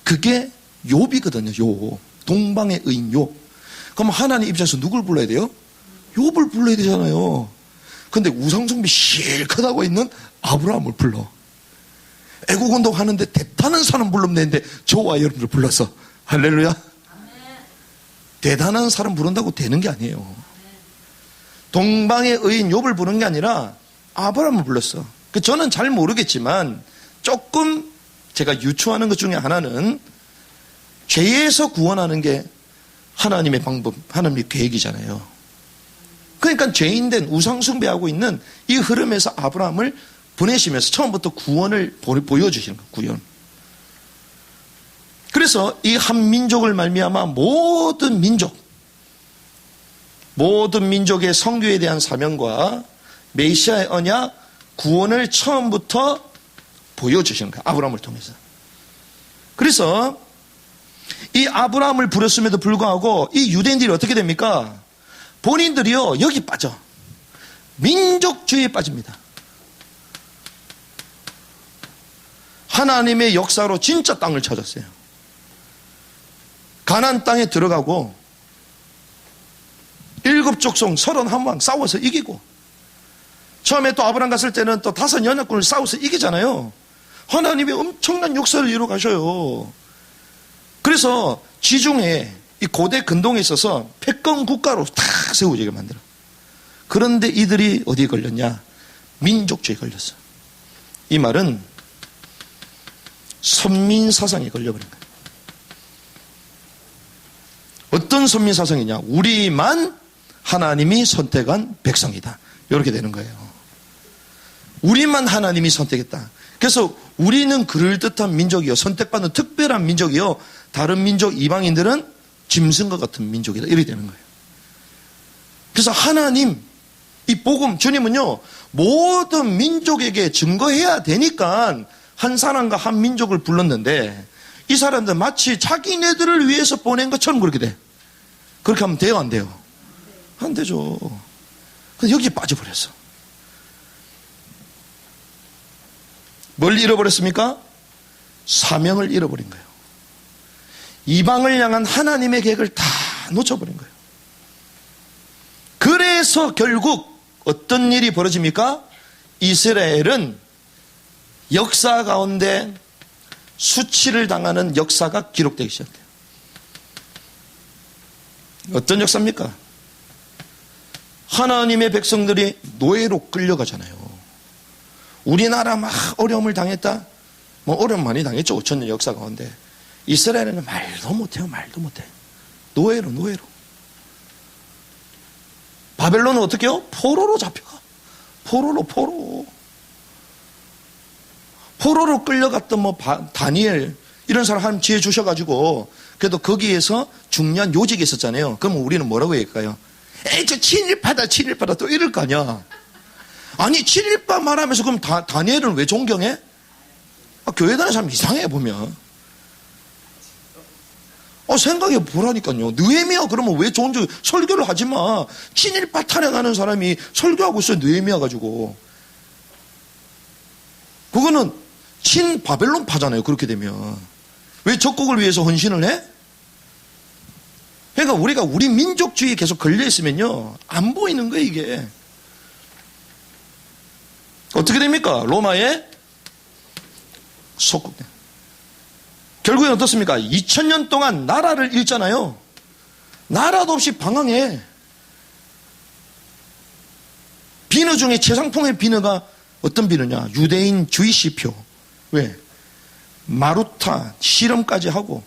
그게 욥이거든요. 욥. 동방의 의인 욥. 그럼 하나님 입장에서 누굴 불러야 돼요? 욥을 불러야 되잖아요. 근데 우상숭배 실컷 하고 있는 아브라함을 불러. 애국운동 하는데 대단한 사람 부르면 되는데 저와 여러분들 불렀어. 할렐루야. 대단한 사람 부른다고 되는 게 아니에요. 동방의 의인 욥을 부른 게 아니라 아브라함을 불렀어. 저는 잘 모르겠지만 조금 제가 유추하는 것 중에 하나는 죄에서 구원하는 게 하나님의 방법, 하나님의 계획이잖아요. 그러니까 죄인된 우상숭배하고 있는 이 흐름에서 아브라함을 보내시면서 처음부터 구원을 보여주시는 거예요. 구원. 그래서 이 한 민족을 말미암아 모든 민족의 선교에 대한 사명과 메시아의 언약, 구원을 처음부터 보여주시는 거예요. 아브라함을 통해서. 그래서 이 아브라함을 부렸음에도 불구하고 이 유대인들이 어떻게 됩니까? 본인들이요, 여기 빠져. 민족주의에 빠집니다. 하나님의 역사로 진짜 땅을 찾았어요. 가나안 땅에 들어가고 7족속 31왕 싸워서 이기고, 처음에 또 아브라함 갔을 때는 또 5 연합군을 싸워서 이기잖아요. 하나님이 엄청난 역사를 이루어 가셔요. 그래서 지중해 이 고대 근동에 있어서 패권 국가로 탁 세우지게 만들어. 그런데 이들이 어디에 걸렸냐? 민족주의에 걸렸어. 이 말은 선민 사상에 걸려버린 거예요. 어떤 선민 사상이냐? 우리만 하나님이 선택한 백성이다. 이렇게 되는 거예요. 우리만 하나님이 선택했다. 그래서 우리는 그럴듯한 민족이요, 선택받는 특별한 민족이요, 다른 민족 이방인들은 짐승과 같은 민족이다. 이렇게 되는 거예요. 그래서 하나님, 이 복음, 주님은요, 모든 민족에게 증거해야 되니까 한 사람과 한 민족을 불렀는데, 이 사람들 마치 자기네들을 위해서 보낸 것처럼 그렇게 돼. 그렇게 하면 돼요, 안 돼요? 안 되죠. 근데 여기에 빠져버렸어. 뭘 잃어버렸습니까? 사명을 잃어버린 거예요. 이방을 향한 하나님의 계획을 다 놓쳐버린 거예요. 그래서 결국 어떤 일이 벌어집니까? 이스라엘은 역사 가운데 수치를 당하는 역사가 기록되기 시작해요. 어떤 역사입니까? 하나님의 백성들이 노예로 끌려가잖아요. 우리나라 막 어려움을 당했다? 뭐 어려움 많이 당했죠. 5,000년 역사 가운데. 이스라엘은 말도 못해요. 말도 못해. 노예로. 바벨론은 어떻게 해요? 포로로 잡혀가. 포로로 끌려갔던 다니엘 이런 사람 하나님 지혜 주셔가지고 그래도 거기에서 중요한 요직이 있었잖아요. 그러면 우리는 뭐라고 얘기할까요? 에이, 저 친일파다, 친일파다. 또 이럴 거 아니야. 아니, 친일파 말하면서 그럼 다니엘은 왜 존경해? 교회 다니는 사람 이상해, 보면. 생각해 보라니까요. 느헤미야 그러면 왜 존중, 설교를 하지 마. 친일파 탄핵하는 사람이 설교하고 있어요, 느헤미야 가지고. 그거는 친바벨론파잖아요, 그렇게 되면. 왜 적국을 위해서 헌신을 해? 그러니까 우리가 우리 민족주의에 계속 걸려있으면요, 안 보이는 거예요, 이게. 어떻게 됩니까? 로마에 속국돼. 결국엔 어떻습니까? 2000년 동안 나라를 잃잖아요. 나라도 없이 방황해. 비너 중에 최상품의 비너가 어떤 비너냐? 유대인 주이시표. 왜? 마루타 실험까지 하고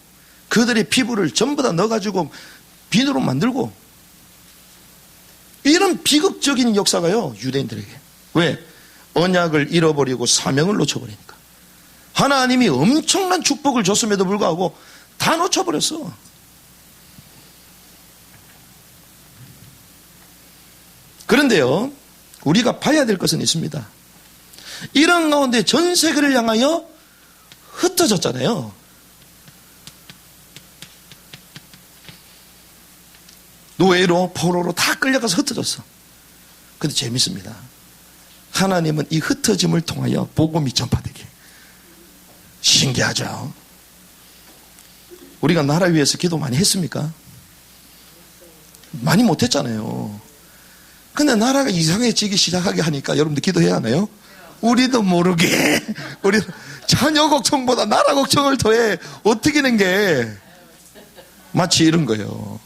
그들의 피부를 전부 다 넣어가지고 비너로 만들고, 이런 비극적인 역사가요, 유대인들에게. 왜? 언약을 잃어버리고 사명을 놓쳐버리니까. 하나님이 엄청난 축복을 줬음에도 불구하고 다 놓쳐버렸어. 그런데요, 우리가 봐야 될 것은 있습니다. 이런 가운데 전 세계를 향하여 흩어졌잖아요. 노예로 포로로 다 끌려가서 흩어졌어. 근데 재밌습니다. 하나님은 이 흩어짐을 통하여 복음이 전파되게. 신기하죠. 우리가 나라 위해서 기도 많이 했습니까? 많이 못했잖아요. 근데 나라가 이상해지기 시작하게 하니까 여러분들 기도해야 하나요? 우리도 모르게 우리 자녀 걱정보다 나라 걱정을 더해. 어떻게 된 게 마치 이런 거예요.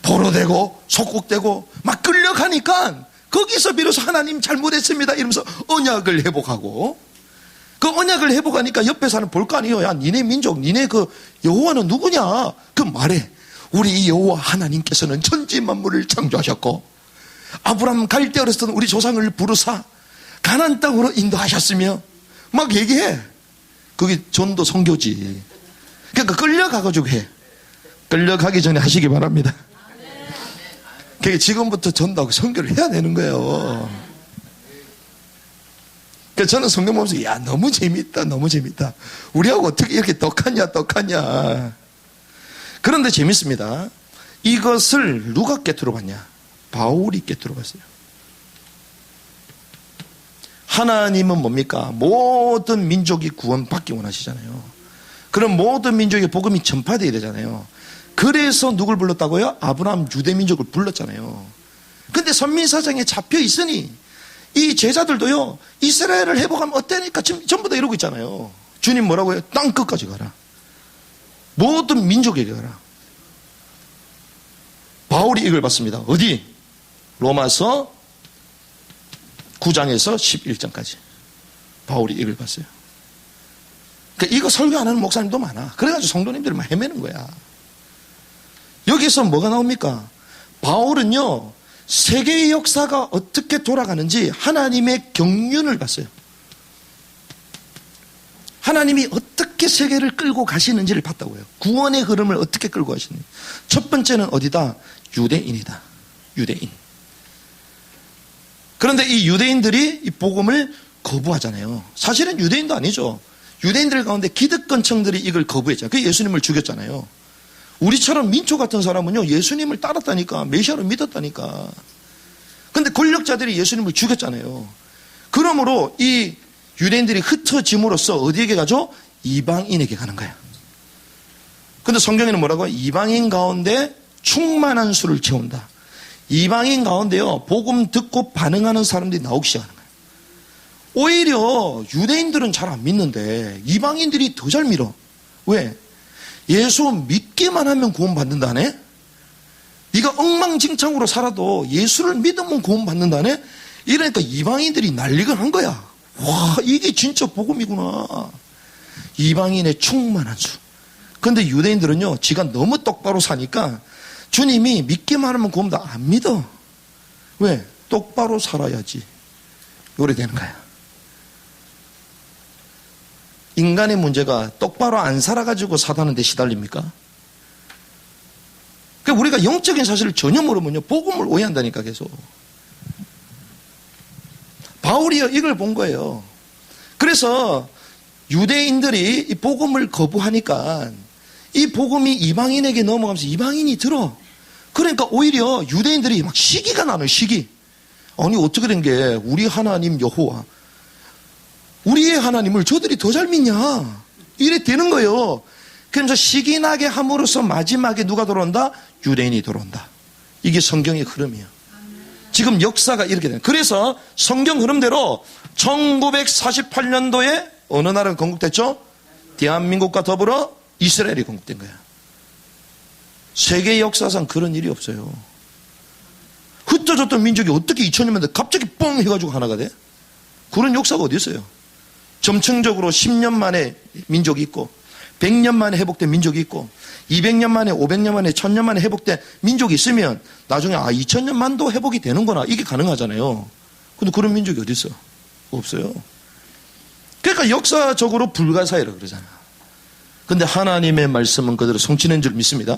포로되고 속국되고 막 끌려가니까 거기서 비로소 하나님 잘못했습니다 이러면서 언약을 회복하고, 그 언약을 회복하니까 옆에 사는 볼 거 아니에요. 야, 니네 민족, 니네 그 여호와는 누구냐? 그 말해. 우리 이 여호와 하나님께서는 천지 만물을 창조하셨고 아브라함 갈대 어렸을 때 우리 조상을 부르사 가나안 땅으로 인도하셨으며 막 얘기해. 그게 전도 선교지. 그러니까 끌려가가지고 해. 끌려가기 전에 하시기 바랍니다. 그게 지금부터 전도하고 선교를 해야 되는 거예요. 그러니까 저는 성경 보면서 야, 너무 재밌다, 너무 재밌다. 우리하고 어떻게 이렇게 떡하냐. 그런데 재밌습니다. 이것을 누가 깨트려 봤냐? 바울이 깨트려 봤어요. 하나님은 뭡니까? 모든 민족이 구원받기 원하시잖아요. 그럼 모든 민족의 복음이 전파되어야 되잖아요. 그래서 누굴 불렀다고요? 아브라함 유대민족을 불렀잖아요. 근데 선민사장에 잡혀 있으니 이 제자들도요, 이스라엘을 회복하면 어때니까 지금 전부 다 이러고 있잖아요. 주님 뭐라고 해요? 땅 끝까지 가라. 모든 민족에게 가라. 바울이 이걸 봤습니다. 어디? 로마서 9장에서 11장까지 바울이 이걸 봤어요. 그러니까 이거 설교 안 하는 목사님도 많아. 그래가지고 성도님들이 막 헤매는 거야. 여기서 뭐가 나옵니까? 바울은요, 세계의 역사가 어떻게 돌아가는지 하나님의 경륜을 봤어요. 하나님이 어떻게 세계를 끌고 가시는지를 봤다고요. 구원의 흐름을 어떻게 끌고 가시는지. 첫 번째는 어디다? 유대인이다. 유대인. 그런데 이 유대인들이 이 복음을 거부하잖아요. 사실은 유대인도 아니죠. 유대인들 가운데 기득권층들이 이걸 거부했잖아요. 그 예수님을 죽였잖아요. 우리처럼 민초 같은 사람은요, 예수님을 따랐다니까, 메시아를 믿었다니까. 근데 권력자들이 예수님을 죽였잖아요. 그러므로 이 유대인들이 흩어짐으로써 어디에게 가죠? 이방인에게 가는 거야. 근데 성경에는 뭐라고? 이방인 가운데 충만한 수를 채운다. 이방인 가운데요, 복음 듣고 반응하는 사람들이 나오기 시작하는 거예요. 오히려 유대인들은 잘 안 믿는데 이방인들이 더 잘 믿어. 왜? 예수 믿기만 하면 구원받는다네? 네가 엉망진창으로 살아도 예수를 믿으면 구원받는다네? 이러니까 이방인들이 난리가 난 거야. 와, 이게 진짜 복음이구나. 이방인의 충만한 수. 근데 유대인들은요, 지가 너무 똑바로 사니까 주님이 믿기만 하면 구원다 안 믿어. 왜? 똑바로 살아야지. 요래 되는 거야. 인간의 문제가 똑바로 안 살아가지고 사단한테 시달립니까? 그러니까 우리가 영적인 사실을 전혀 모르면요, 복음을 오해한다니까, 계속. 바울이요, 이걸 본 거예요. 그래서 유대인들이 이 복음을 거부하니까 이 복음이 이방인에게 넘어가면서 이방인이 들어. 그러니까 오히려 유대인들이 막 시기가 나는 시기. 아니, 어떻게 된 게 우리 하나님 여호와, 우리의 하나님을 저들이 더 잘 믿냐, 이래 되는 거예요. 그러면서 시기 나게 함으로써 마지막에 누가 들어온다? 유대인이 들어온다. 이게 성경의 흐름이에요. 지금 역사가 이렇게 돼요. 그래서 성경 흐름대로 1948년도에 어느 나라가 건국됐죠? 대한민국과 더불어 이스라엘이 건국된 거야. 세계 역사상 그런 일이 없어요. 흩어졌던 민족이 어떻게 2000년 만에 갑자기 뻥 해가지고 하나가 돼? 그런 역사가 어디 있어요? 점층적으로 10년 만에 민족이 있고 100년 만에 회복된 민족이 있고 200년 만에 500년 만에 1000년 만에 회복된 민족이 있으면 나중에 2000년 만도 회복이 되는구나, 이게 가능하잖아요. 근데 그런 민족이 어디 있어? 없어요. 그러니까 역사적으로 불가사의라 그러잖아. 근데 하나님의 말씀은 그대로 성취된 줄 믿습니다.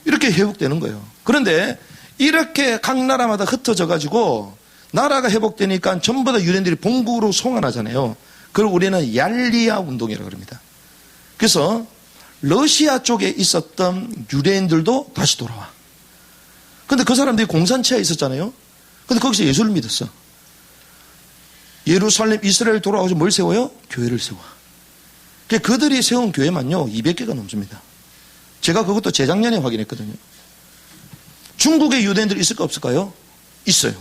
이렇게 회복되는 거예요. 그런데 이렇게 각 나라마다 흩어져 가지고 나라가 회복되니까 전부 다 유대인들이 본국으로 송환하잖아요. 그걸 우리는 얄리아 운동이라고 합니다. 그래서 러시아 쪽에 있었던 유대인들도 다시 돌아와. 근데 그 사람들이 공산체에 있었잖아요. 근데 거기서 예수를 믿었어. 예루살렘, 이스라엘 돌아와서 뭘 세워요? 교회를 세워. 그들이 세운 교회만요 200개가 넘습니다. 제가 그것도 재작년에 확인했거든요. 중국에 유대인들이 있을까 없을까요? 있어요.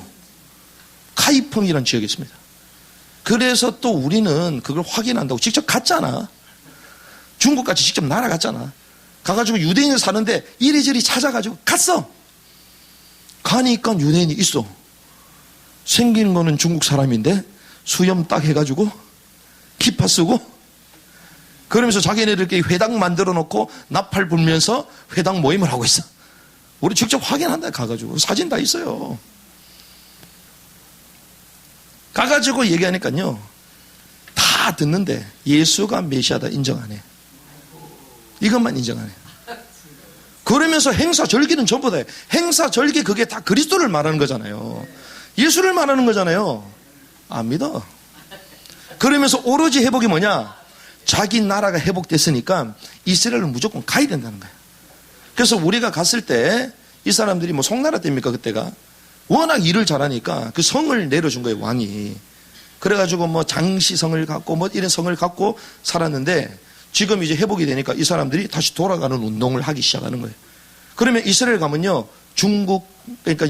카이펑이라는 지역에 있습니다. 그래서 또 우리는 그걸 확인한다고 직접 갔잖아. 중국같이 직접 날아갔잖아. 가가지고 유대인을 사는데 이리저리 찾아가지고 갔어. 가니까 유대인이 있어. 생긴 거는 중국 사람인데 수염 딱 해가지고 키파 쓰고 그러면서 자기네들끼리 회당 만들어 놓고 나팔 불면서 회당 모임을 하고 있어. 우리 직접 확인한다. 가가지고 사진 다 있어요. 가가지고 얘기하니까요 다 듣는데 예수가 메시아다 인정 안 해. 이것만 인정 안 해. 그러면서 행사 절기는 전부 다 해. 행사 절기 그게 다 그리스도를 말하는 거잖아요. 예수를 말하는 거잖아요. 안 믿어. 그러면서 오로지 회복이 뭐냐? 자기 나라가 회복됐으니까 이스라엘은 무조건 가야 된다는 거예요. 그래서 우리가 갔을 때 이 사람들이 뭐 송나라 때입니까? 그때가 워낙 일을 잘하니까 그 성을 내려준 거예요, 왕이. 그래가지고 뭐 장시성을 갖고 뭐 이런 성을 갖고 살았는데 지금 이제 회복이 되니까 이 사람들이 다시 돌아가는 운동을 하기 시작하는 거예요. 그러면 이스라엘 가면요 중국, 그러니까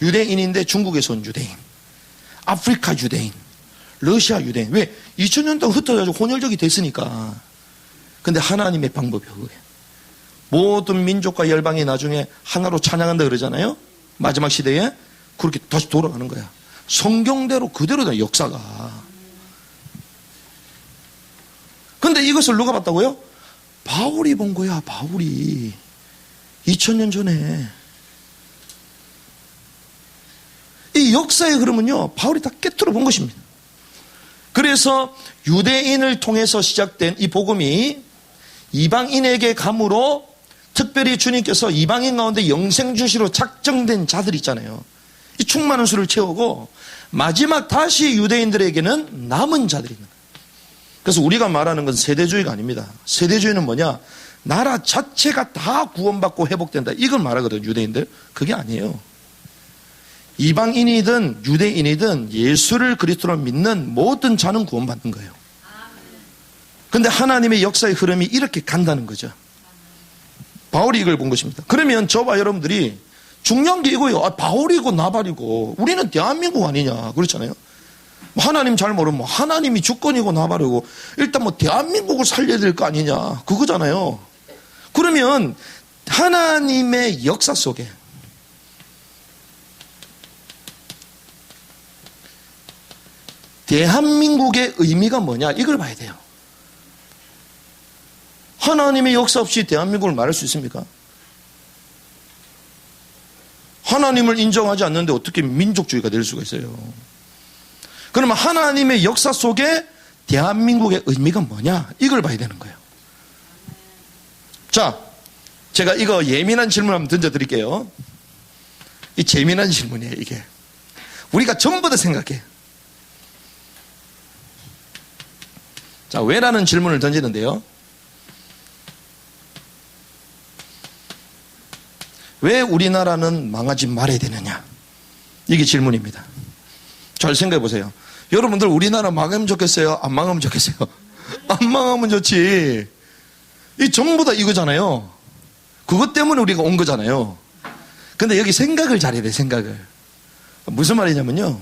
유대인인데 중국에서 온 유대인, 아프리카 유대인, 러시아 유대인. 왜? 2000년 동안 흩어져가지고 혼혈적이 됐으니까. 근데 하나님의 방법이에요, 그게. 모든 민족과 열방이 나중에 하나로 찬양한다 그러잖아요. 마지막 시대에. 그렇게 다시 돌아가는 거야. 성경대로 그대로다, 역사가. 근데 이것을 누가 봤다고요? 바울이 본 거야, 바울이. 2000년 전에. 이 역사의 흐름은요, 바울이 다 깨트려 본 것입니다. 그래서 유대인을 통해서 시작된 이 복음이 이방인에게 감으로 특별히 주님께서 이방인 가운데 영생 주시로 작정된 자들 있잖아요. 이 충만한 수를 채우고 마지막 다시 유대인들에게는 남은 자들이 있는 거예요. 그래서 우리가 말하는 건 세대주의가 아닙니다. 세대주의는 뭐냐? 나라 자체가 다 구원받고 회복된다. 이걸 말하거든요, 유대인들. 그게 아니에요. 이방인이든 유대인이든 예수를 그리스도로 믿는 모든 자는 구원받는 거예요. 그런데 하나님의 역사의 흐름이 이렇게 간다는 거죠. 바울이 이걸 본 것입니다. 그러면 저와 여러분들이 중요한 게 이거예요. 바울이고 나발이고 우리는 대한민국 아니냐 그렇잖아요. 하나님 잘 모르면 하나님이 주권이고 나발이고 일단 뭐 대한민국을 살려야 될 거 아니냐 그거잖아요. 그러면 하나님의 역사 속에 대한민국의 의미가 뭐냐 이걸 봐야 돼요. 하나님의 역사 없이 대한민국을 말할 수 있습니까? 하나님을 인정하지 않는데 어떻게 민족주의가 될 수가 있어요? 그러면 하나님의 역사 속에 대한민국의 의미가 뭐냐? 이걸 봐야 되는 거예요. 자, 제가 이거 예민한 질문 한번 던져드릴게요. 이 재미난 질문이에요, 이게. 우리가 전부 다 생각해. 자, 왜라는 질문을 던지는데요. 왜 우리나라는 망하지 말아야 되느냐? 이게 질문입니다. 잘 생각해 보세요. 여러분들 우리나라 망하면 좋겠어요? 안 망하면 좋겠어요? 안 망하면 좋지. 이 전부 다 이거잖아요. 그것 때문에 우리가 온 거잖아요. 근데 여기 생각을 잘해야 돼, 생각을. 무슨 말이냐면요.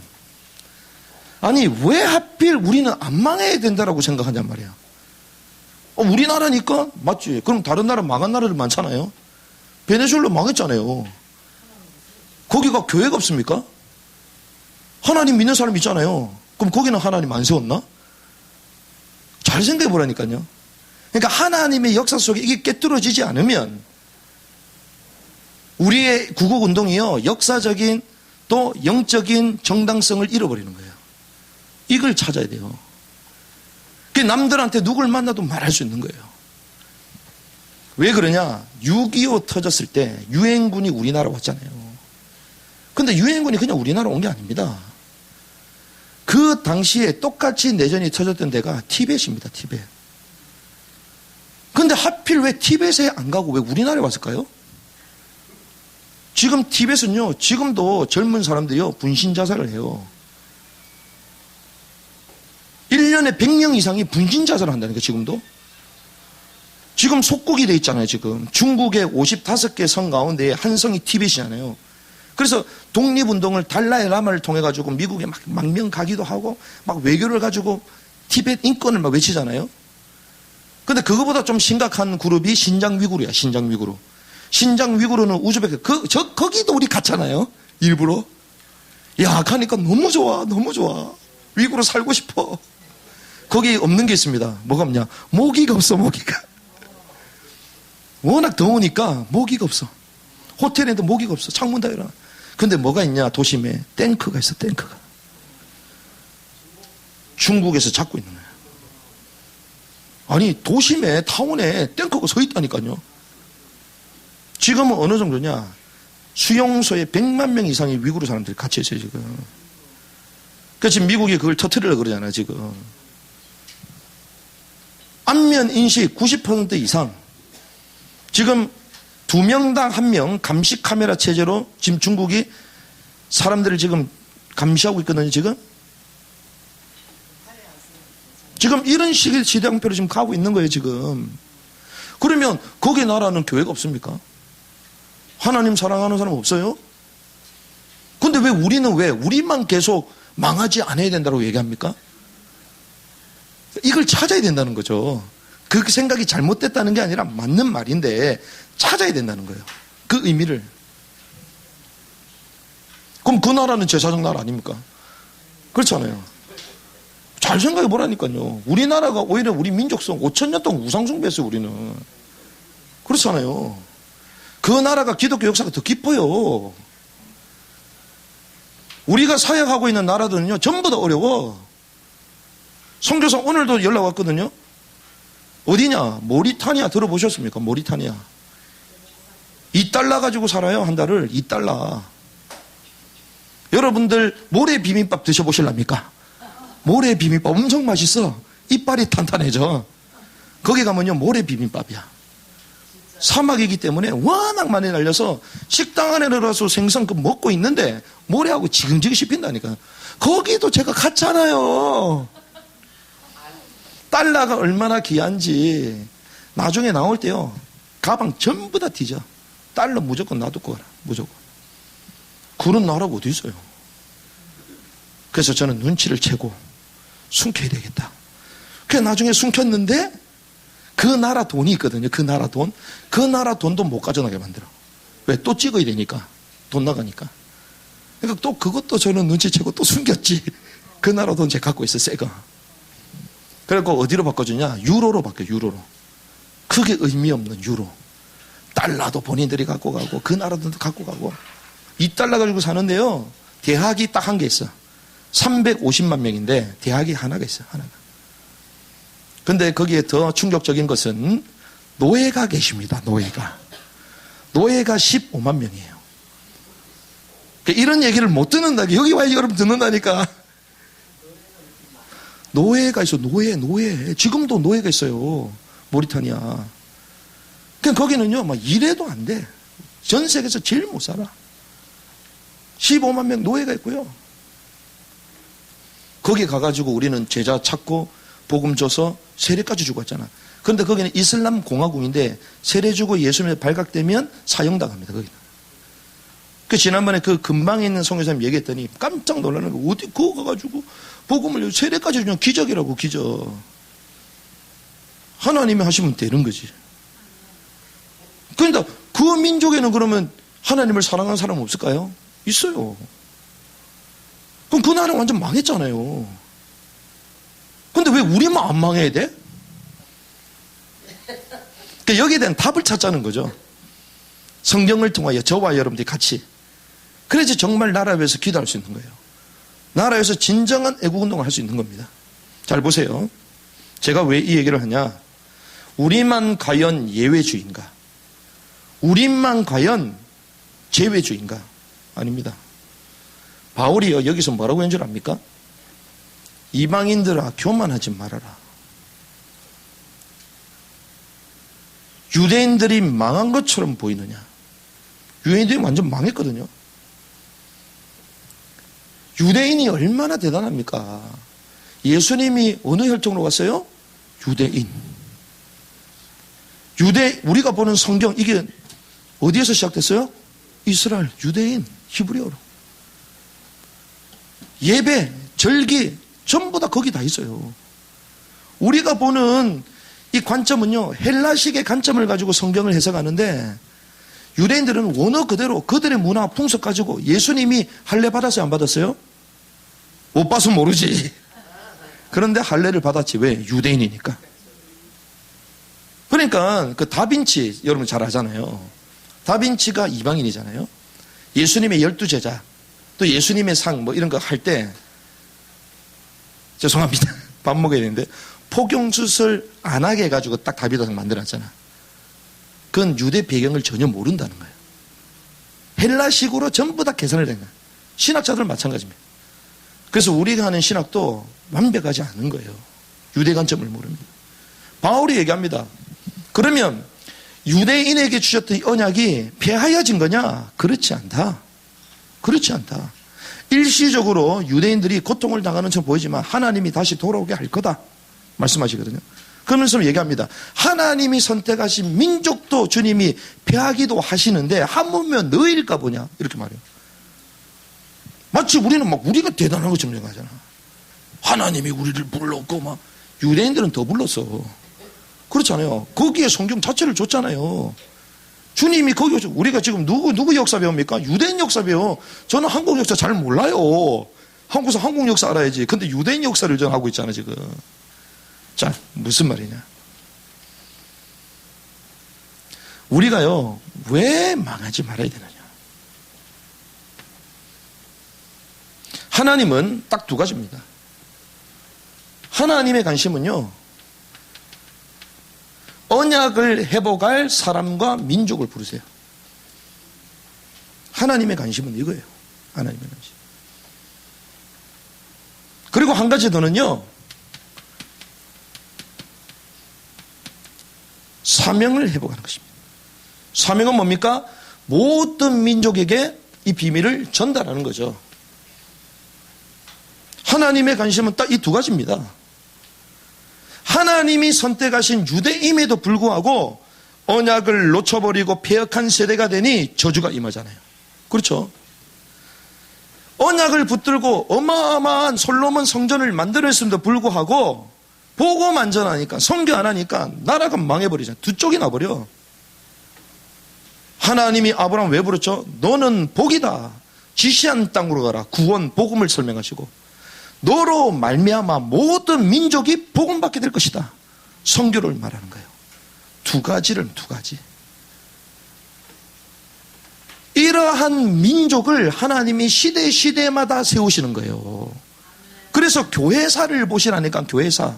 아니, 왜 하필 우리는 안 망해야 된다라고 생각하냔 말이야. 우리나라니까? 맞지. 그럼 다른 나라 망한 나라들 많잖아요. 베네수엘라 망했잖아요. 거기가 교회가 없습니까? 하나님 믿는 사람 있잖아요. 그럼 거기는 하나님 안 세웠나? 잘 생각해 보라니까요. 그러니까 하나님의 역사 속에 이게 깨뚫어지지 않으면 우리의 구국운동이요, 역사적인 또 영적인 정당성을 잃어버리는 거예요. 이걸 찾아야 돼요. 남들한테 누굴 만나도 말할 수 있는 거예요. 왜 그러냐? 6.25 터졌을 때 유엔군이 우리나라 왔잖아요. 근데 유엔군이 그냥 우리나라 온 게 아닙니다. 그 당시에 똑같이 내전이 터졌던 데가 티벳입니다, 티벳. 근데 하필 왜 티벳에 안 가고 왜 우리나라에 왔을까요? 지금 티벳은요, 지금도 젊은 사람들이요, 분신 자살을 해요. 1년에 100명 이상이 분신 자살을 한다니까, 지금도. 지금 속국이 돼 있잖아요, 지금. 중국의 55개 성 가운데 한 성이 티벳이잖아요. 그래서 독립운동을 달라이 라마를 통해가지고 미국에 막 망명 가기도 하고 막 외교를 가지고 티벳 인권을 막 외치잖아요. 근데 그거보다 좀 심각한 그룹이 신장 위구르야, 신장 위구르. 신장 위구르는 우즈베크, 거기도 우리 갔잖아요. 일부러. 야, 가니까 너무 좋아, 너무 좋아. 위구르 살고 싶어. 거기 없는 게 있습니다. 뭐가 없냐? 모기가 없어, 모기가. 워낙 더우니까 모기가 없어. 호텔에도 모기가 없어. 창문 다 열어. 근데 뭐가 있냐? 도심에 탱크가 있어, 탱크가. 중국에서 잡고 있는 거예요. 아니, 도심에, 타운에 탱크가 서 있다니까요. 지금은 어느 정도냐? 수용소에 100만 명 이상의 위구르 사람들이 갇혀 있어요, 지금. 그래서 지금 미국이 그걸 터뜨리려고 그러잖아요, 지금. 안면 인식 90% 이상. 지금 2명당 1명 감시 카메라 체제로 지금 중국이 사람들을 지금 감시하고 있거든요, 지금. 지금 이런 식의 시대형표로 지금 가고 있는 거예요, 지금. 그러면 거기 나라는 교회가 없습니까? 하나님 사랑하는 사람 없어요? 근데 왜 우리는 왜 우리만 계속 망하지 않아야 된다고 얘기합니까? 이걸 찾아야 된다는 거죠. 그 생각이 잘못됐다는 게 아니라 맞는 말인데 찾아야 된다는 거예요. 그 의미를. 그럼 그 나라는 제사장 나라 아닙니까? 그렇잖아요. 잘 생각해 보라니까요. 우리나라가 오히려 우리 민족성 5,000년 동안 우상숭배했어요, 우리는. 그렇잖아요. 그 나라가 기독교 역사가 더 깊어요. 우리가 사역하고 있는 나라들은요, 전부 다 어려워. 선교사 오늘도 연락 왔거든요. 어디냐? 모리타니아 들어보셨습니까? 모리타니아. 2달러 가지고 살아요, 한 달을. 2달러. 여러분들 모래 비빔밥 드셔보실랍니까? 모래 비빔밥 엄청 맛있어. 이빨이 탄탄해져. 거기 가면요, 모래 비빔밥이야. 사막이기 때문에 워낙 많이 날려서 식당 안에 들어가서 생선 그 먹고 있는데 모래하고 지근지근 씹힌다니까. 거기도 제가 갔잖아요. 달러가 얼마나 귀한지 나중에 나올 때요, 가방 전부 다 뒤져. 달러 무조건 놔두고 가라, 무조건. 그런 나라가 어디 있어요? 그래서 저는 눈치를 채고 숨겨야 되겠다. 그래서 나중에 숨겼는데 그 나라 돈이 있거든요. 그 나라 돈. 그 나라 돈도 못 가져나게 만들어. 왜? 또 찍어야 되니까. 돈 나가니까. 그러니까 또 그것도 저는 눈치채고 또 숨겼지. 그 나라 돈 제가 갖고 있어, 새 거. 그래갖고 어디로 바꿔주냐? 유로로 바뀌어, 유로로. 그게 의미 없는 유로. 달러도 본인들이 갖고 가고, 그 나라 돈도 갖고 가고. 2달러 가지고 사는데요, 대학이 딱 한 개 있어. 350만 명인데, 대학이 하나가 있어, 하나가. 근데 거기에 더 충격적인 것은 노예가 계십니다. 노예가 15만 명이에요. 이런 얘기를 못 듣는다. 여기 와야 여러분 듣는다니까. 노예가 있어. 노예. 지금도 노예가 있어요. 모리타니아. 그러니까 거기는요, 막 일해도 안 돼. 전 세계에서 제일 못 살아. 15만 명 노예가 있고요. 거기 가가지고 우리는 제자 찾고 복음 줘서 세례까지 주고 왔잖아. 그런데 거기는 이슬람 공화국인데 세례 주고 예수님에 발각되면 사형당합니다. 거기는. 그 지난번에 그 근방에 있는 선교사님 얘기했더니 깜짝 놀라는 거. 어디 그거 가가지고 복음을 세례까지 주면 기적이라고. 기적. 하나님이 하시면 되는 거지. 그러니까 그 민족에는 그러면 하나님을 사랑하는 사람 없을까요? 있어요. 그럼 그 나라는 완전 망했잖아요. 근데 왜 우리만 안 망해야 돼? 그러니까 여기에 대한 답을 찾자는 거죠. 성경을 통하여 저와 여러분들이 같이. 그래야지 정말 나라를 위해서 기도할 수 있는 거예요. 나라에서 진정한 애국운동을 할 수 있는 겁니다. 잘 보세요. 제가 왜 이 얘기를 하냐. 우리만 과연 예외주의인가? 우리만 과연 제외주의인가? 아닙니다. 바울이요 여기서 뭐라고 한 줄 압니까? 이방인들아 교만하지 말아라. 유대인들이 망한 것처럼 보이느냐? 유대인들이 완전 망했거든요. 유대인이 얼마나 대단합니까? 예수님이 어느 혈통으로 왔어요? 유대인. 우리가 보는 성경 이게 어디에서 시작됐어요? 이스라엘, 유대인, 히브리어로. 예배, 절기 전부 다 거기 다 있어요. 우리가 보는 이 관점은요 헬라식의 관점을 가지고 성경을 해석하는데 유대인들은 원어 그대로 그들의 문화 풍속 가지고 예수님이 할례 받았어요? 안 받았어요? 못 봐서 모르지. 그런데 할례를 받았지. 왜? 유대인이니까. 그러니까 그 다빈치 여러분 잘 아잖아요. 다빈치가 이방인이잖아요. 예수님의 12제자 또 예수님의 상 뭐 이런 거 할 때 죄송합니다. 밥 먹어야 되는데 포경수술 안 하게 해가지고 딱 다비드상 만들었잖아. 그건 유대 배경을 전혀 모른다는 거예요. 헬라식으로 전부 다 계산을 된 거예요. 신학자들 마찬가지입니다. 그래서 우리가 하는 신학도 완벽하지 않은 거예요. 유대 관점을 모릅니다. 바울이 얘기합니다. 그러면 유대인에게 주셨던 이 언약이 폐하여진 거냐? 그렇지 않다. 그렇지 않다. 일시적으로 유대인들이 고통을 당하는 처럼 보이지만 하나님이 다시 돌아오게 할 거다 말씀하시거든요. 그러면서 얘기합니다. 하나님이 선택하신 민족도 주님이 폐하기도 하시는데 하물며 너희일까 보냐 이렇게 말해요. 마치 우리는 막 우리가 대단한 것처럼 생각하잖아. 하나님이 우리를 불렀고 막 유대인들은 더 불렀어. 그렇잖아요. 거기에 성경 자체를 줬잖아요. 주님이 거기 오죠. 우리가 지금 누구 역사 배웁니까? 유대인 역사 배워. 저는 한국 역사 잘 몰라요. 한국에서 한국 역사 알아야지. 근데 유대인 역사를 전 하고 있잖아 지금. 자, 무슨 말이냐? 우리가요 왜 망하지 말아야 되느냐? 하나님은 딱 두 가지입니다. 하나님의 관심은요 언약을 회복할 사람과 민족을 부르세요. 하나님의 관심은 이거예요. 하나님의 관심. 그리고 한 가지 더는요 사명을 회복하는 것입니다. 사명은 뭡니까? 모든 민족에게 이 비밀을 전달하는 거죠. 하나님의 관심은 딱 이 두 가지입니다. 하나님이 선택하신 유대임에도 불구하고 언약을 놓쳐버리고 패역한 세대가 되니 저주가 임하잖아요. 그렇죠? 언약을 붙들고 어마어마한 솔로몬 성전을 만들었음에도 불구하고 복음 안 전하니까 선교 안 하니까 나라가 망해버리잖아요. 두 쪽이 나버려. 하나님이 아브라함 왜 부르죠? 너는 복이다. 지시한 땅으로 가라. 구원 복음을 설명하시고 너로 말미암아 모든 민족이 복음받게 될 것이다. 선교를 말하는 거예요. 두 가지를 두 가지. 이러한 민족을 하나님이 시대마다 세우시는 거예요. 그래서 교회사를 보시라니까 교회사.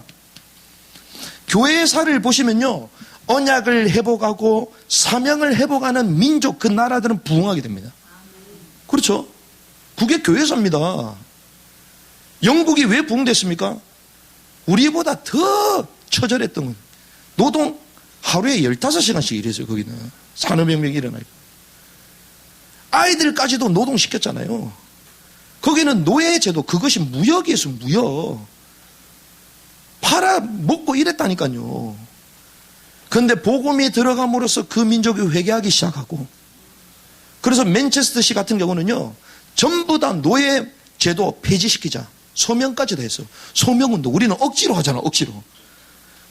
교회사를 보시면요, 언약을 회복하고 사명을 회복하는 민족, 그 나라들은 부흥하게 됩니다. 그렇죠? 그게 교회사입니다. 영국이 왜 부흥됐습니까? 우리보다 더 처절했던 건 노동 하루에 15시간씩 일했어요. 거기는 산업혁명이 일어나요. 아이들까지도 노동시켰잖아요. 거기는 노예제도, 그것이 무역이었어요. 무역. 팔아먹고 이랬다니까요. 그런데 복음이 들어감으로써 그 민족이 회개하기 시작하고, 그래서 맨체스터시 같은 경우는요, 전부 다 노예제도 폐지시키자, 소명까지도 했어요. 소명운동. 우리는 억지로 하잖아. 억지로.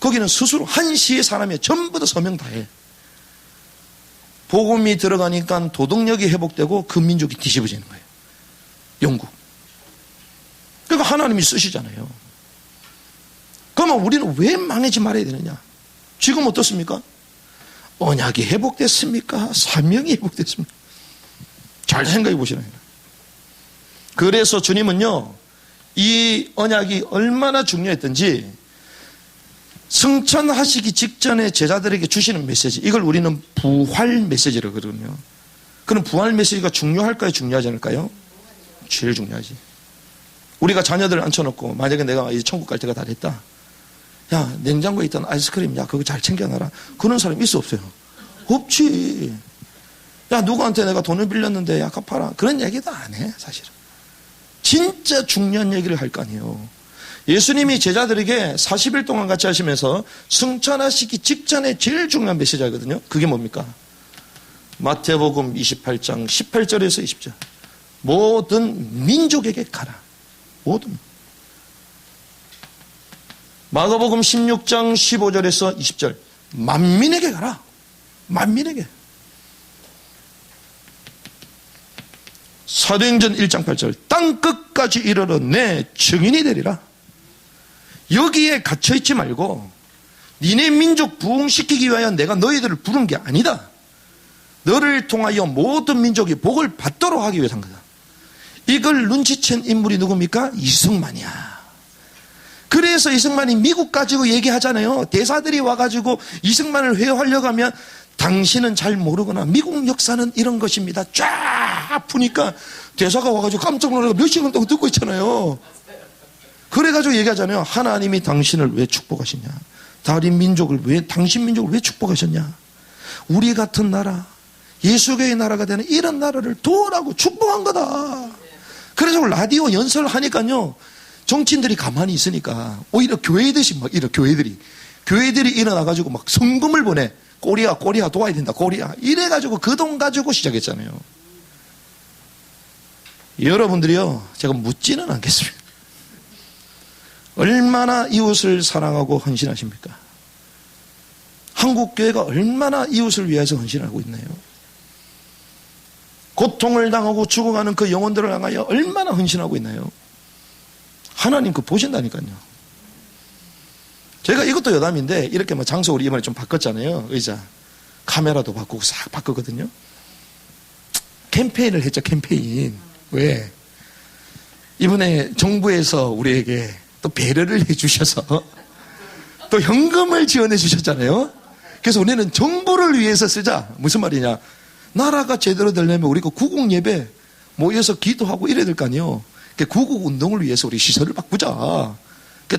거기는 스스로 한 시의 사람이 전부 다 서명 다 해. 복음이 들어가니까 도덕력이 회복되고 그 민족이 뒤집어지는 거예요. 영국. 그러니까 하나님이 쓰시잖아요. 그러면 우리는 왜 망하지 말아야 되느냐? 지금 어떻습니까? 언약이 회복됐습니까? 사명이 회복됐습니까? 잘 생각해 보시라요. 그래서 주님은요, 이 언약이 얼마나 중요했던지 승천하시기 직전에 제자들에게 주시는 메시지, 이걸 우리는 부활 메시지라고 그러거든요. 그럼 부활 메시지가 중요할까요? 중요하지 않을까요? 제일 중요하지. 우리가 자녀들을 앉혀놓고 만약에 내가 이제 천국 갈 때가 다 됐다, 야, 냉장고에 있던 아이스크림, 야, 그거 잘 챙겨놔라. 그런 사람 있어 없어요? 없지. 야, 누구한테 내가 돈을 빌렸는데 야, 갚아라. 그런 얘기도 안 해, 사실은. 진짜 중요한 얘기를 할 거 아니에요. 예수님이 제자들에게 40일 동안 같이 하시면서 승천하시기 직전에 제일 중요한 메시지거든요. 그게 뭡니까? 마태복음 28장 18절에서 20절. 모든 민족에게 가라. 모든. 마가복음 16장 15절에서 20절. 만민에게 가라. 만민에게. 사도행전 1장 8절. 땅 끝까지 이르러 내 증인이 되리라. 여기에 갇혀있지 말고 니네 민족 부흥시키기 위하여 내가 너희들을 부른 게 아니다. 너를 통하여 모든 민족이 복을 받도록 하기 위해서 한 거다. 이걸 눈치챈 인물이 누굽니까? 이승만이야. 그래서 이승만이 미국 가지고 얘기하잖아요. 대사들이 와가지고 이승만을 회유하려고 하면 당신은 잘 모르거나 미국 역사는 이런 것입니다. 쫙 푸니까 대사가 와가지고 깜짝 놀라서 몇 시간 동안 듣고 있잖아요. 그래가지고 얘기하잖아요. 하나님이 당신을 왜 축복하시냐? 다른 민족을 왜, 당신 민족을 왜 축복하셨냐? 우리 같은 나라, 예수교의 나라가 되는 이런 나라를 도우라고 축복한 거다. 그래서 라디오 연설을 하니까요, 정치인들이 가만히 있으니까 오히려 교회들이 막 이런 교회들이 일어나가지고 막 성금을 보내. 꼬리야 도와야 된다. 꼬리야. 이래가지고 그 돈 가지고 시작했잖아요. 여러분들이요, 제가 묻지는 않겠습니다. 얼마나 이웃을 사랑하고 헌신하십니까? 한국교회가 얼마나 이웃을 위해서 헌신하고 있나요? 고통을 당하고 죽어가는 그 영혼들을 향하여 얼마나 헌신하고 있나요? 하나님 그거 보신다니까요. 제가 이것도 여담인데, 이렇게 뭐 장소 우리 이번에 좀 바꿨잖아요. 의자. 카메라도 바꾸고 싹 바꿨거든요. 캠페인을 했죠, 캠페인. 왜? 이번에 정부에서 우리에게 또 배려를 해주셔서 또 현금을 지원해 주셨잖아요. 그래서 우리는 정부를 위해서 쓰자. 무슨 말이냐? 나라가 제대로 되려면 우리가 구국 예배 모여서 기도하고 이래야 될 거 아니에요. 구국 운동을 위해서 우리 시설을 바꾸자.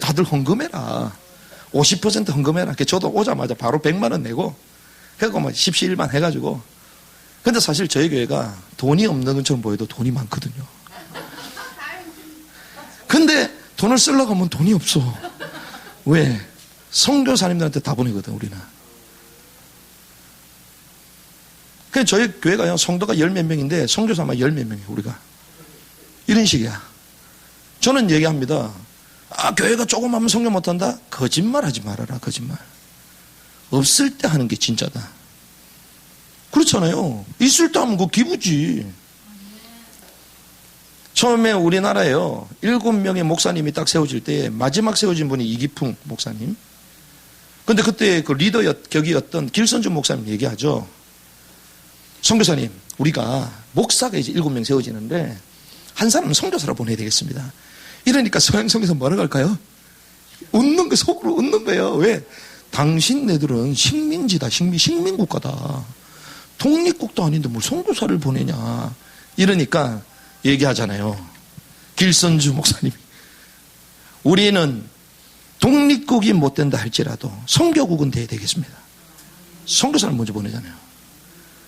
다들 헌금해라. 50% 헌금해라. 저도 오자마자 바로 100만 원 내고 해고 막 십시일반 해가지고. 근데 사실 저희 교회가 돈이 없는 것처럼 보여도 돈이 많거든요. 근데 돈을 쓰려고 하면 돈이 없어. 왜? 선교사님들한테 다 보내거든, 우리는. 그냥 저희 교회가 성도가 10몇 명인데 선교사만 10몇 명이에요, 우리가. 이런 식이야. 저는 얘기합니다. 아, 교회가 조금 하면 선교 못한다? 거짓말 하지 말아라, 거짓말. 없을 때 하는 게 진짜다. 그렇잖아요. 있을 때 하면 그거 기부지. 처음에 우리나라에요, 7명의 목사님이 딱 세워질 때 마지막 세워진 분이 이기풍 목사님. 근데 그때 그 격이었던 길선주 목사님 얘기하죠. 선교사님, 우리가 목사가 이제 7명 세워지는데 한 사람은 선교사로 보내야 되겠습니다. 이러니까 서양 선교사 뭐라고 할까요? 웃는 거, 속으로 웃는 거예요. 왜? 당신네들은 식민지다, 식민국가다. 독립국도 아닌데 뭘 선교사를 보내냐. 이러니까 얘기하잖아요. 길선주 목사님이. 우리는 독립국이 못 된다 할지라도 선교국은 돼야 되겠습니다. 선교사를 먼저 보내잖아요.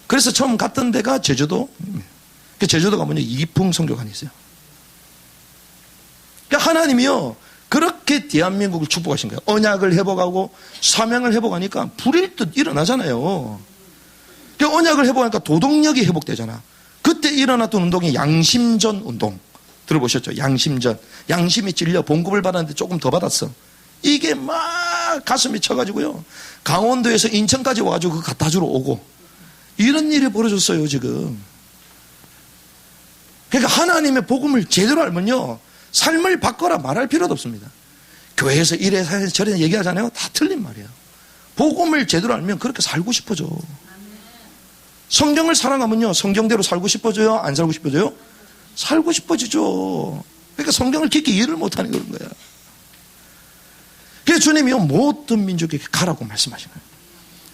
그래서 처음 갔던 데가 제주도. 제주도가 뭐냐, 이기풍 선교관이 있어요. 그러니까 하나님이요, 그렇게 대한민국을 축복하신 거예요. 언약을 회복하고 사명을 회복하니까 불일 듯 일어나잖아요. 그러니까 언약을 회복하니까 도덕력이 회복되잖아. 그때 일어났던 운동이 양심전 운동. 들어보셨죠? 양심전. 양심이 찔려 봉급을 받았는데 조금 더 받았어. 이게 막 가슴이 쳐가지고요. 강원도에서 인천까지 와가지고 그거 갖다 주러 오고. 이런 일이 벌어졌어요, 지금. 그러니까 하나님의 복음을 제대로 알면요, 삶을 바꿔라 말할 필요도 없습니다. 교회에서 이래 저래 얘기하잖아요. 다 틀린 말이에요. 복음을 제대로 알면 그렇게 살고 싶어져. 성경을 사랑하면요, 성경대로 살고 싶어져요? 안 살고 싶어져요? 살고 싶어지죠. 그러니까 성경을 깊게 이해를 못하는 그런 거야. 그래서 주님이요, 모든 민족에게 가라고 말씀하신 거예요.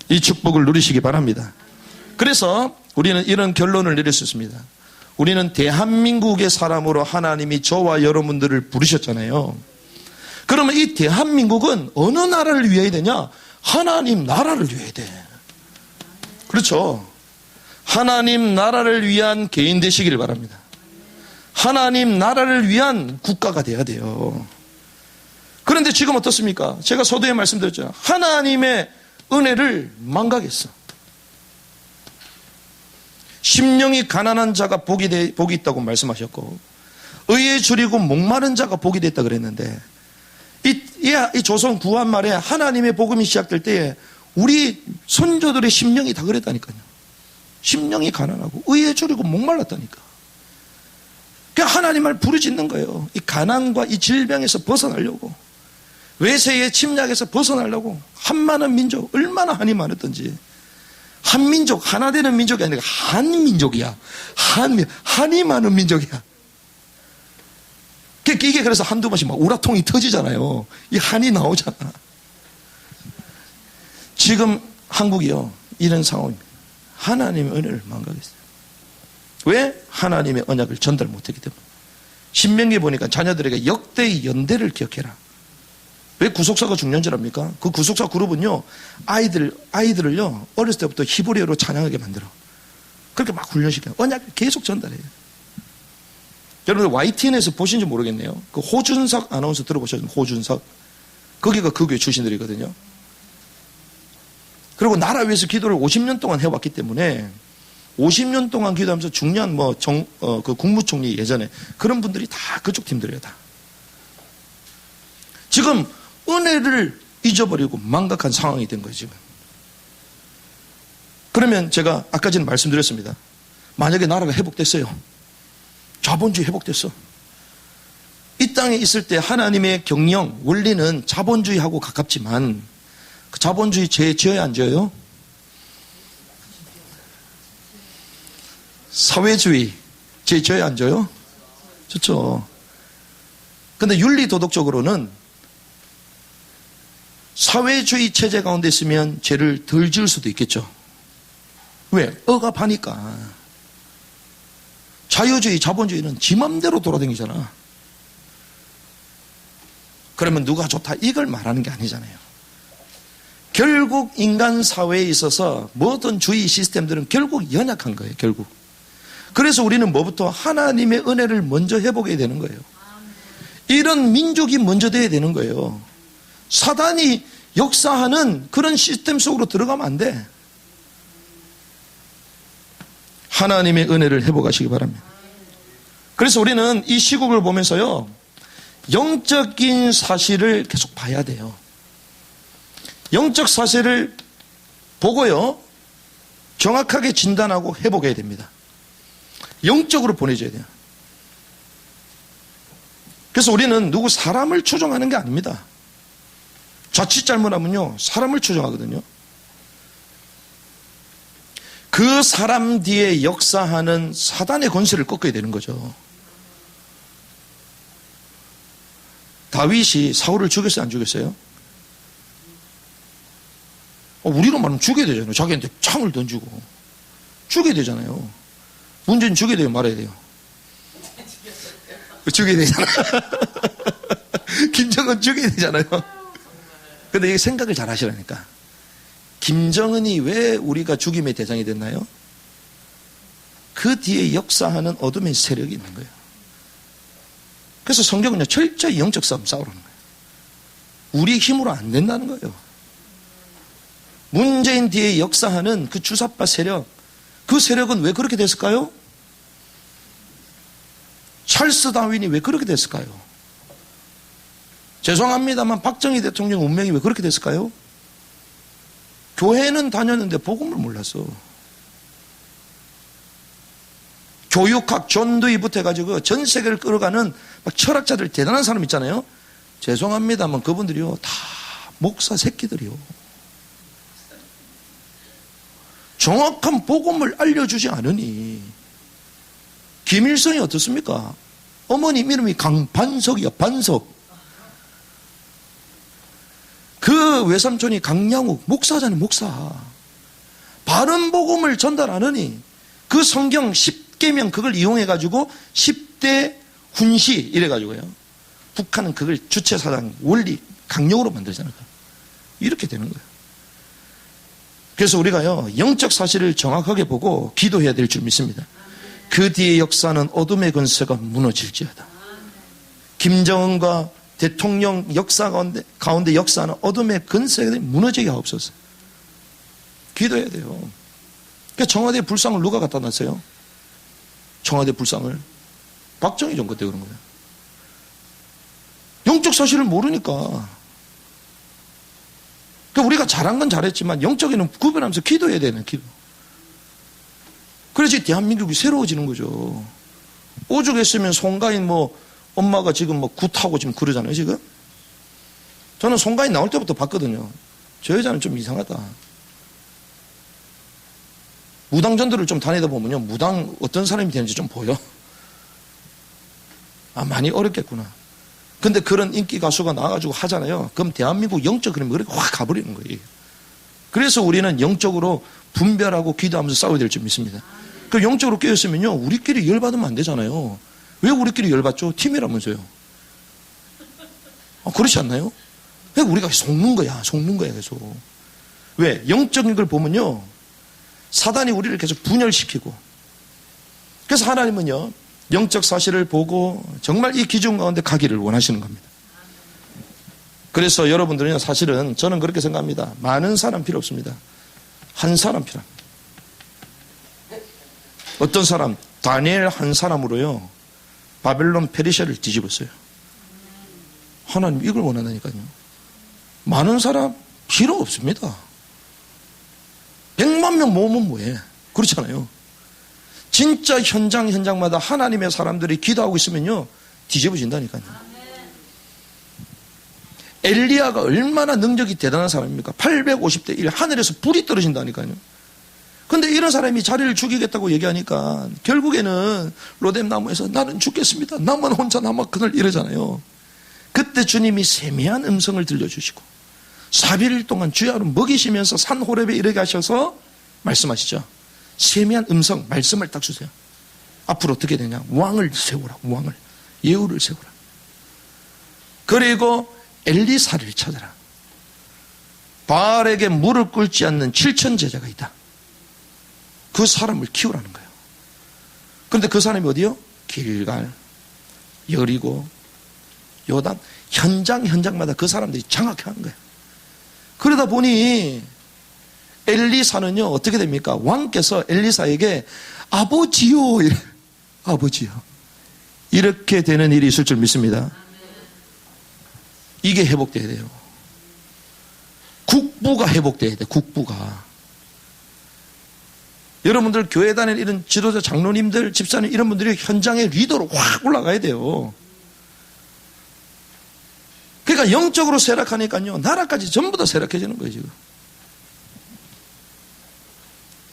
이 축복을 누리시기 바랍니다. 그래서 우리는 이런 결론을 내릴 수 있습니다. 우리는 대한민국의 사람으로 하나님이 저와 여러분들을 부르셨잖아요. 그러면 이 대한민국은 어느 나라를 위해야 되냐? 하나님 나라를 위해야 돼. 그렇죠. 하나님 나라를 위한 개인 되시기를 바랍니다. 하나님 나라를 위한 국가가 돼야 돼요. 그런데 지금 어떻습니까? 제가 서두에 말씀드렸잖아요. 하나님의 은혜를 망각했어. 심령이 가난한 자가 복이 있다고 말씀하셨고, 의에 줄이고 목마른 자가 복이 됐다 그랬는데, 이 조선 구한 말에 하나님의 복음이 시작될 때에 우리 선조들의 심령이 다 그랬다니까요. 심령이 가난하고 의에 줄이고 목말랐다니까. 그러니까 하나님 말 부르짖는 거예요. 이 가난과 이 질병에서 벗어나려고, 외세의 침략에서 벗어나려고. 한많은 민족, 얼마나 한이 많았던지. 한민족, 하나 되는 민족이 아니라 한민족이야. 한이 많은 민족이야. 이게 그래서 한두 번씩 막 우라통이 터지잖아요. 이 한이 나오잖아. 지금 한국이요, 이런 상황입니다. 하나님의 은혜를 망각했어요. 왜? 하나님의 언약을 전달 못했기 때문에. 신명기에 보니까 자녀들에게 역대의 연대를 기억해라. 왜 구속사가 중요한 줄 압니까? 그 구속사 그룹은요, 아이들을요, 어렸을 때부터 히브리어로 찬양하게 만들어. 그렇게 막 훈련시켜요. 언약을 계속 전달해요. 여러분들 YTN에서 보신지 모르겠네요. 그 호준석 아나운서 들어보셨죠? 호준석. 거기가 그 교회 출신들이거든요. 그리고 나라 위해서 기도를 50년 동안 해왔기 때문에 50년 동안 기도하면서 중요한 그 국무총리 예전에 그런 분들이 다 그쪽 팀들이에요, 다. 지금 은혜를 잊어버리고 망각한 상황이 된 거예요, 지금. 그러면 제가 아까 전에 말씀드렸습니다. 만약에 나라가 회복됐어요. 자본주의 회복됐어. 이 땅에 있을 때 하나님의 경영, 원리는 자본주의하고 가깝지만 그 자본주의 죄 지어야 안 지어요? 사회주의 죄 지어야 안 지어요? 좋죠. 근데 윤리도덕적으로는 사회주의 체제 가운데 있으면 죄를 덜 지을 수도 있겠죠. 왜? 억압하니까. 자유주의, 자본주의는 지 맘대로 돌아다니잖아. 그러면 누가 좋다 이걸 말하는 게 아니잖아요. 결국 인간 사회에 있어서 모든 주의 시스템들은 결국 연약한 거예요, 결국. 그래서 우리는 뭐부터? 하나님의 은혜를 먼저 회복해야 되는 거예요. 이런 민족이 먼저 돼야 되는 거예요. 사단이 역사하는 그런 시스템 속으로 들어가면 안 돼. 하나님의 은혜를 회복하시기 바랍니다. 그래서 우리는 이 시국을 보면서요, 영적인 사실을 계속 봐야 돼요. 영적 사실을 보고요, 정확하게 진단하고 회복해야 됩니다. 영적으로 보내줘야 돼요. 그래서 우리는 누구 사람을 추종하는 게 아닙니다. 자칫 잘못하면요, 사람을 추종하거든요. 그 사람 뒤에 역사하는 사단의 권세를 꺾어야 되는 거죠. 다윗이 사울을 죽였어요, 안 죽였어요? 우리로 말하면 죽여야 되잖아요. 자기한테 창을 던지고. 죽여야 되잖아요. 문재인 죽여야 돼요, 말아야 돼요? 죽여야 되잖아요. 김정은 죽여야 되잖아요. 근데 이게 생각을 잘 하시라니까. 김정은이 왜 우리가 죽임의 대상이 됐나요? 그 뒤에 역사하는 어둠의 세력이 있는 거예요. 그래서 성경은요, 철저히 영적 싸움 싸우라는 거예요. 우리 힘으로 안 된다는 거예요. 문재인 뒤에 역사하는 그 주사파 세력, 그 세력은 왜 그렇게 됐을까요? 찰스 다윈이 왜 그렇게 됐을까요? 죄송합니다만 박정희 대통령 운명이 왜 그렇게 됐을까요? 교회는 다녔는데 복음을 몰랐어. 교육학 전두이부터 해가지고 전 세계를 끌어가는 막 철학자들 대단한 사람 있잖아요. 죄송합니다만 그분들이요 다 목사 새끼들이요. 정확한 복음을 알려주지 않으니. 김일성이 어떻습니까? 어머님 이름이 강반석이야. 반석. 그 외삼촌이 강양욱 목사잖아요. 목사. 바른 복음을 전달하느니 그 성경 10계명 그걸 이용해가지고 10대 훈시 이래가지고요. 북한은 그걸 주체사상 원리 강령으로 만들잖아요. 이렇게 되는 거예요. 그래서 우리가요 영적 사실을 정확하게 보고 기도해야 될 줄 믿습니다. 그 뒤의 역사는 어둠의 근세가 무너질지어다. 김정은과 대통령 역사 가운데 역사는 어둠의 근세가 무너지게 하옵소서. 기도해야 돼요. 그러니까 청와대 불상을 누가 갖다 놨어요? 청와대 불상을 박정희 정부 때 그런 거예요. 영적 사실을 모르니까. 그러니까 우리가 잘한 건 잘했지만 영적에는 구별하면서 기도해야 되는 기도. 그래야지 대한민국이 새로워지는 거죠. 오죽했으면 송가인 엄마가 지금 굿하고 지금 그러잖아요, 지금. 저는 송가인 나올 때부터 봤거든요. 저 여자는 좀 이상하다. 무당전도를 좀 다니다 보면요, 무당 어떤 사람이 되는지 좀 보여. 아, 많이 어렵겠구나. 근데 그런 인기 가수가 나와가지고 하잖아요. 그럼 대한민국 영적 그림이 그렇게 확 가버리는 거예요. 그래서 우리는 영적으로 분별하고 기도하면서 싸워야 될 줄 믿습니다. 그 영적으로 깨었으면요, 우리끼리 열받으면 안 되잖아요. 왜 우리끼리 열받죠? 팀이라면서요. 그렇지 않나요? 왜 우리가 속는 거야, 계속. 왜? 영적인 걸 보면요, 사단이 우리를 계속 분열시키고. 그래서 하나님은요, 영적 사실을 보고 정말 이 기준 가운데 가기를 원하시는 겁니다. 그래서 여러분들은요, 사실은 저는 그렇게 생각합니다. 많은 사람 필요 없습니다. 한 사람 필요합니다. 어떤 사람, 다니엘 한 사람으로요, 바벨론 페르시아를 뒤집었어요. 하나님 이걸 원한다니까요. 많은 사람 필요 없습니다. 100만 명 모으면 뭐해? 그렇잖아요. 진짜 현장마다 하나님의 사람들이 기도하고 있으면요, 뒤집어진다니까요. 엘리야가 얼마나 능력이 대단한 사람입니까? 850대 1, 하늘에서 불이 떨어진다니까요. 근데 이런 사람이 자리를 죽이겠다고 얘기하니까 결국에는 로뎀나무에서 나는 죽겠습니다. 나만 혼자 남았거늘 이러잖아요. 그때 주님이 세미한 음성을 들려주시고 40일 동안 주야로 먹이시면서 산 호렙에 이르게 하셔서 말씀하시죠. 세미한 음성, 말씀을 딱 주세요. 앞으로 어떻게 되냐? 왕을 세우라, 왕을. 예후를 세우라. 그리고 엘리사를 찾아라. 바알에게 무릎 꿇지 않는 7천 제자가 있다. 그 사람을 키우라는 거예요. 그런데 그 사람이 어디요? 길갈, 여리고, 요단, 현장마다 그 사람들이 장악해 하는 거예요. 그러다 보니 엘리사는요, 어떻게 됩니까? 왕께서 엘리사에게 아버지요, 이래. 아버지요. 이렇게 되는 일이 있을 줄 믿습니다. 이게 회복돼야 돼요. 국부가 회복돼야 돼, 국부가. 여러분들 교회 다니는 이런 지도자 장로님들, 집사님 이런 분들이 현장의 리더로 확 올라가야 돼요. 그러니까 영적으로 쇠락하니까요, 나라까지 전부 다 쇠락해지는 거예요, 지금.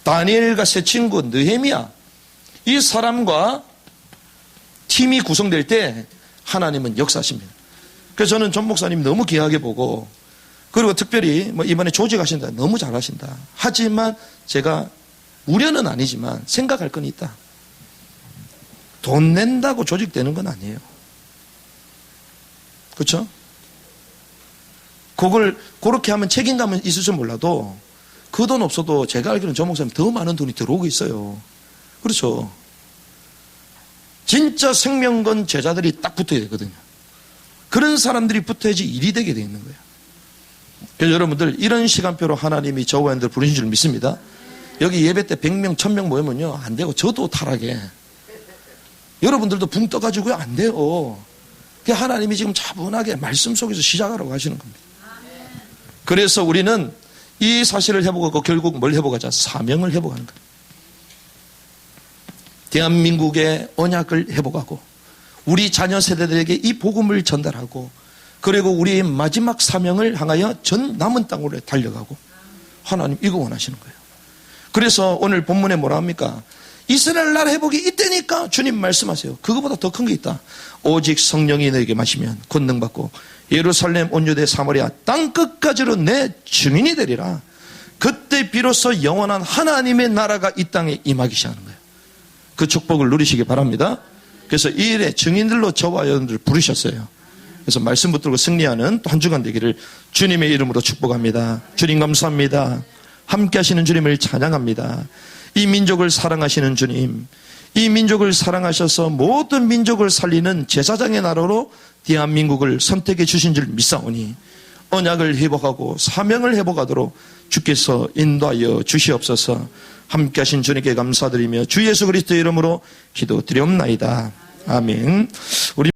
다니엘과 세 친구 느헤미야, 이 사람과 팀이 구성될 때 하나님은 역사하십니다. 그래서 저는 전 목사님 너무 귀하게 보고, 그리고 특별히 뭐 이번에 조직하신다. 너무 잘하신다. 하지만 제가 우려는 아니지만 생각할 건 있다. 돈 낸다고 조직되는 건 아니에요. 그렇죠? 그걸 그렇게 하면 책임감은 있을 줄 몰라도 그 돈 없어도 제가 알기로는 저 목사님 더 많은 돈이 들어오고 있어요. 그렇죠? 진짜 생명건 제자들이 딱 붙어야 되거든요. 그런 사람들이 붙어야지 일이 되게 되어 있는 거예요. 그래서 여러분들 이런 시간표로 하나님이 저와 여러분들 부르신 줄 믿습니다. 여기 예배 때 100명, 1000명 모이면요 안 되고 저도 타락해. 여러분들도 붕 떠가지고요 안 돼요. 하나님이 지금 차분하게 말씀 속에서 시작하라고 하시는 겁니다. 그래서 우리는 이 사실을 회복하고 결국 뭘 회복하자? 사명을 회복하는 거예요. 대한민국의 언약을 회복하고 우리 자녀 세대들에게 이 복음을 전달하고 그리고 우리의 마지막 사명을 향하여 전 남은 땅으로 달려가고 하나님 이거 원하시는 거예요. 그래서 오늘 본문에 뭐라 합니까? 이스라엘 나라 회복이 이때니까 주님 말씀하세요. 그거보다 더 큰 게 있다. 오직 성령이 너에게 마시면 권능받고 예루살렘 온 유대 사마리아 땅 끝까지로 내 증인이 되리라. 그때 비로소 영원한 하나님의 나라가 이 땅에 임하기 시작하는 거예요. 그 축복을 누리시기 바랍니다. 그래서 이 일에 증인들로 저와 여러분들 부르셨어요. 그래서 말씀 붙들고 승리하는 또 한 주간 되기를 주님의 이름으로 축복합니다. 주님 감사합니다. 함께 하시는 주님을 찬양합니다. 이 민족을 사랑하시는 주님, 이 민족을 사랑하셔서 모든 민족을 살리는 제사장의 나라로 대한민국을 선택해 주신 줄 믿사오니 언약을 회복하고 사명을 회복하도록 주께서 인도하여 주시옵소서. 함께 하신 주님께 감사드리며 주 예수 그리스도의 이름으로 기도드리옵나이다. 아멘. 우리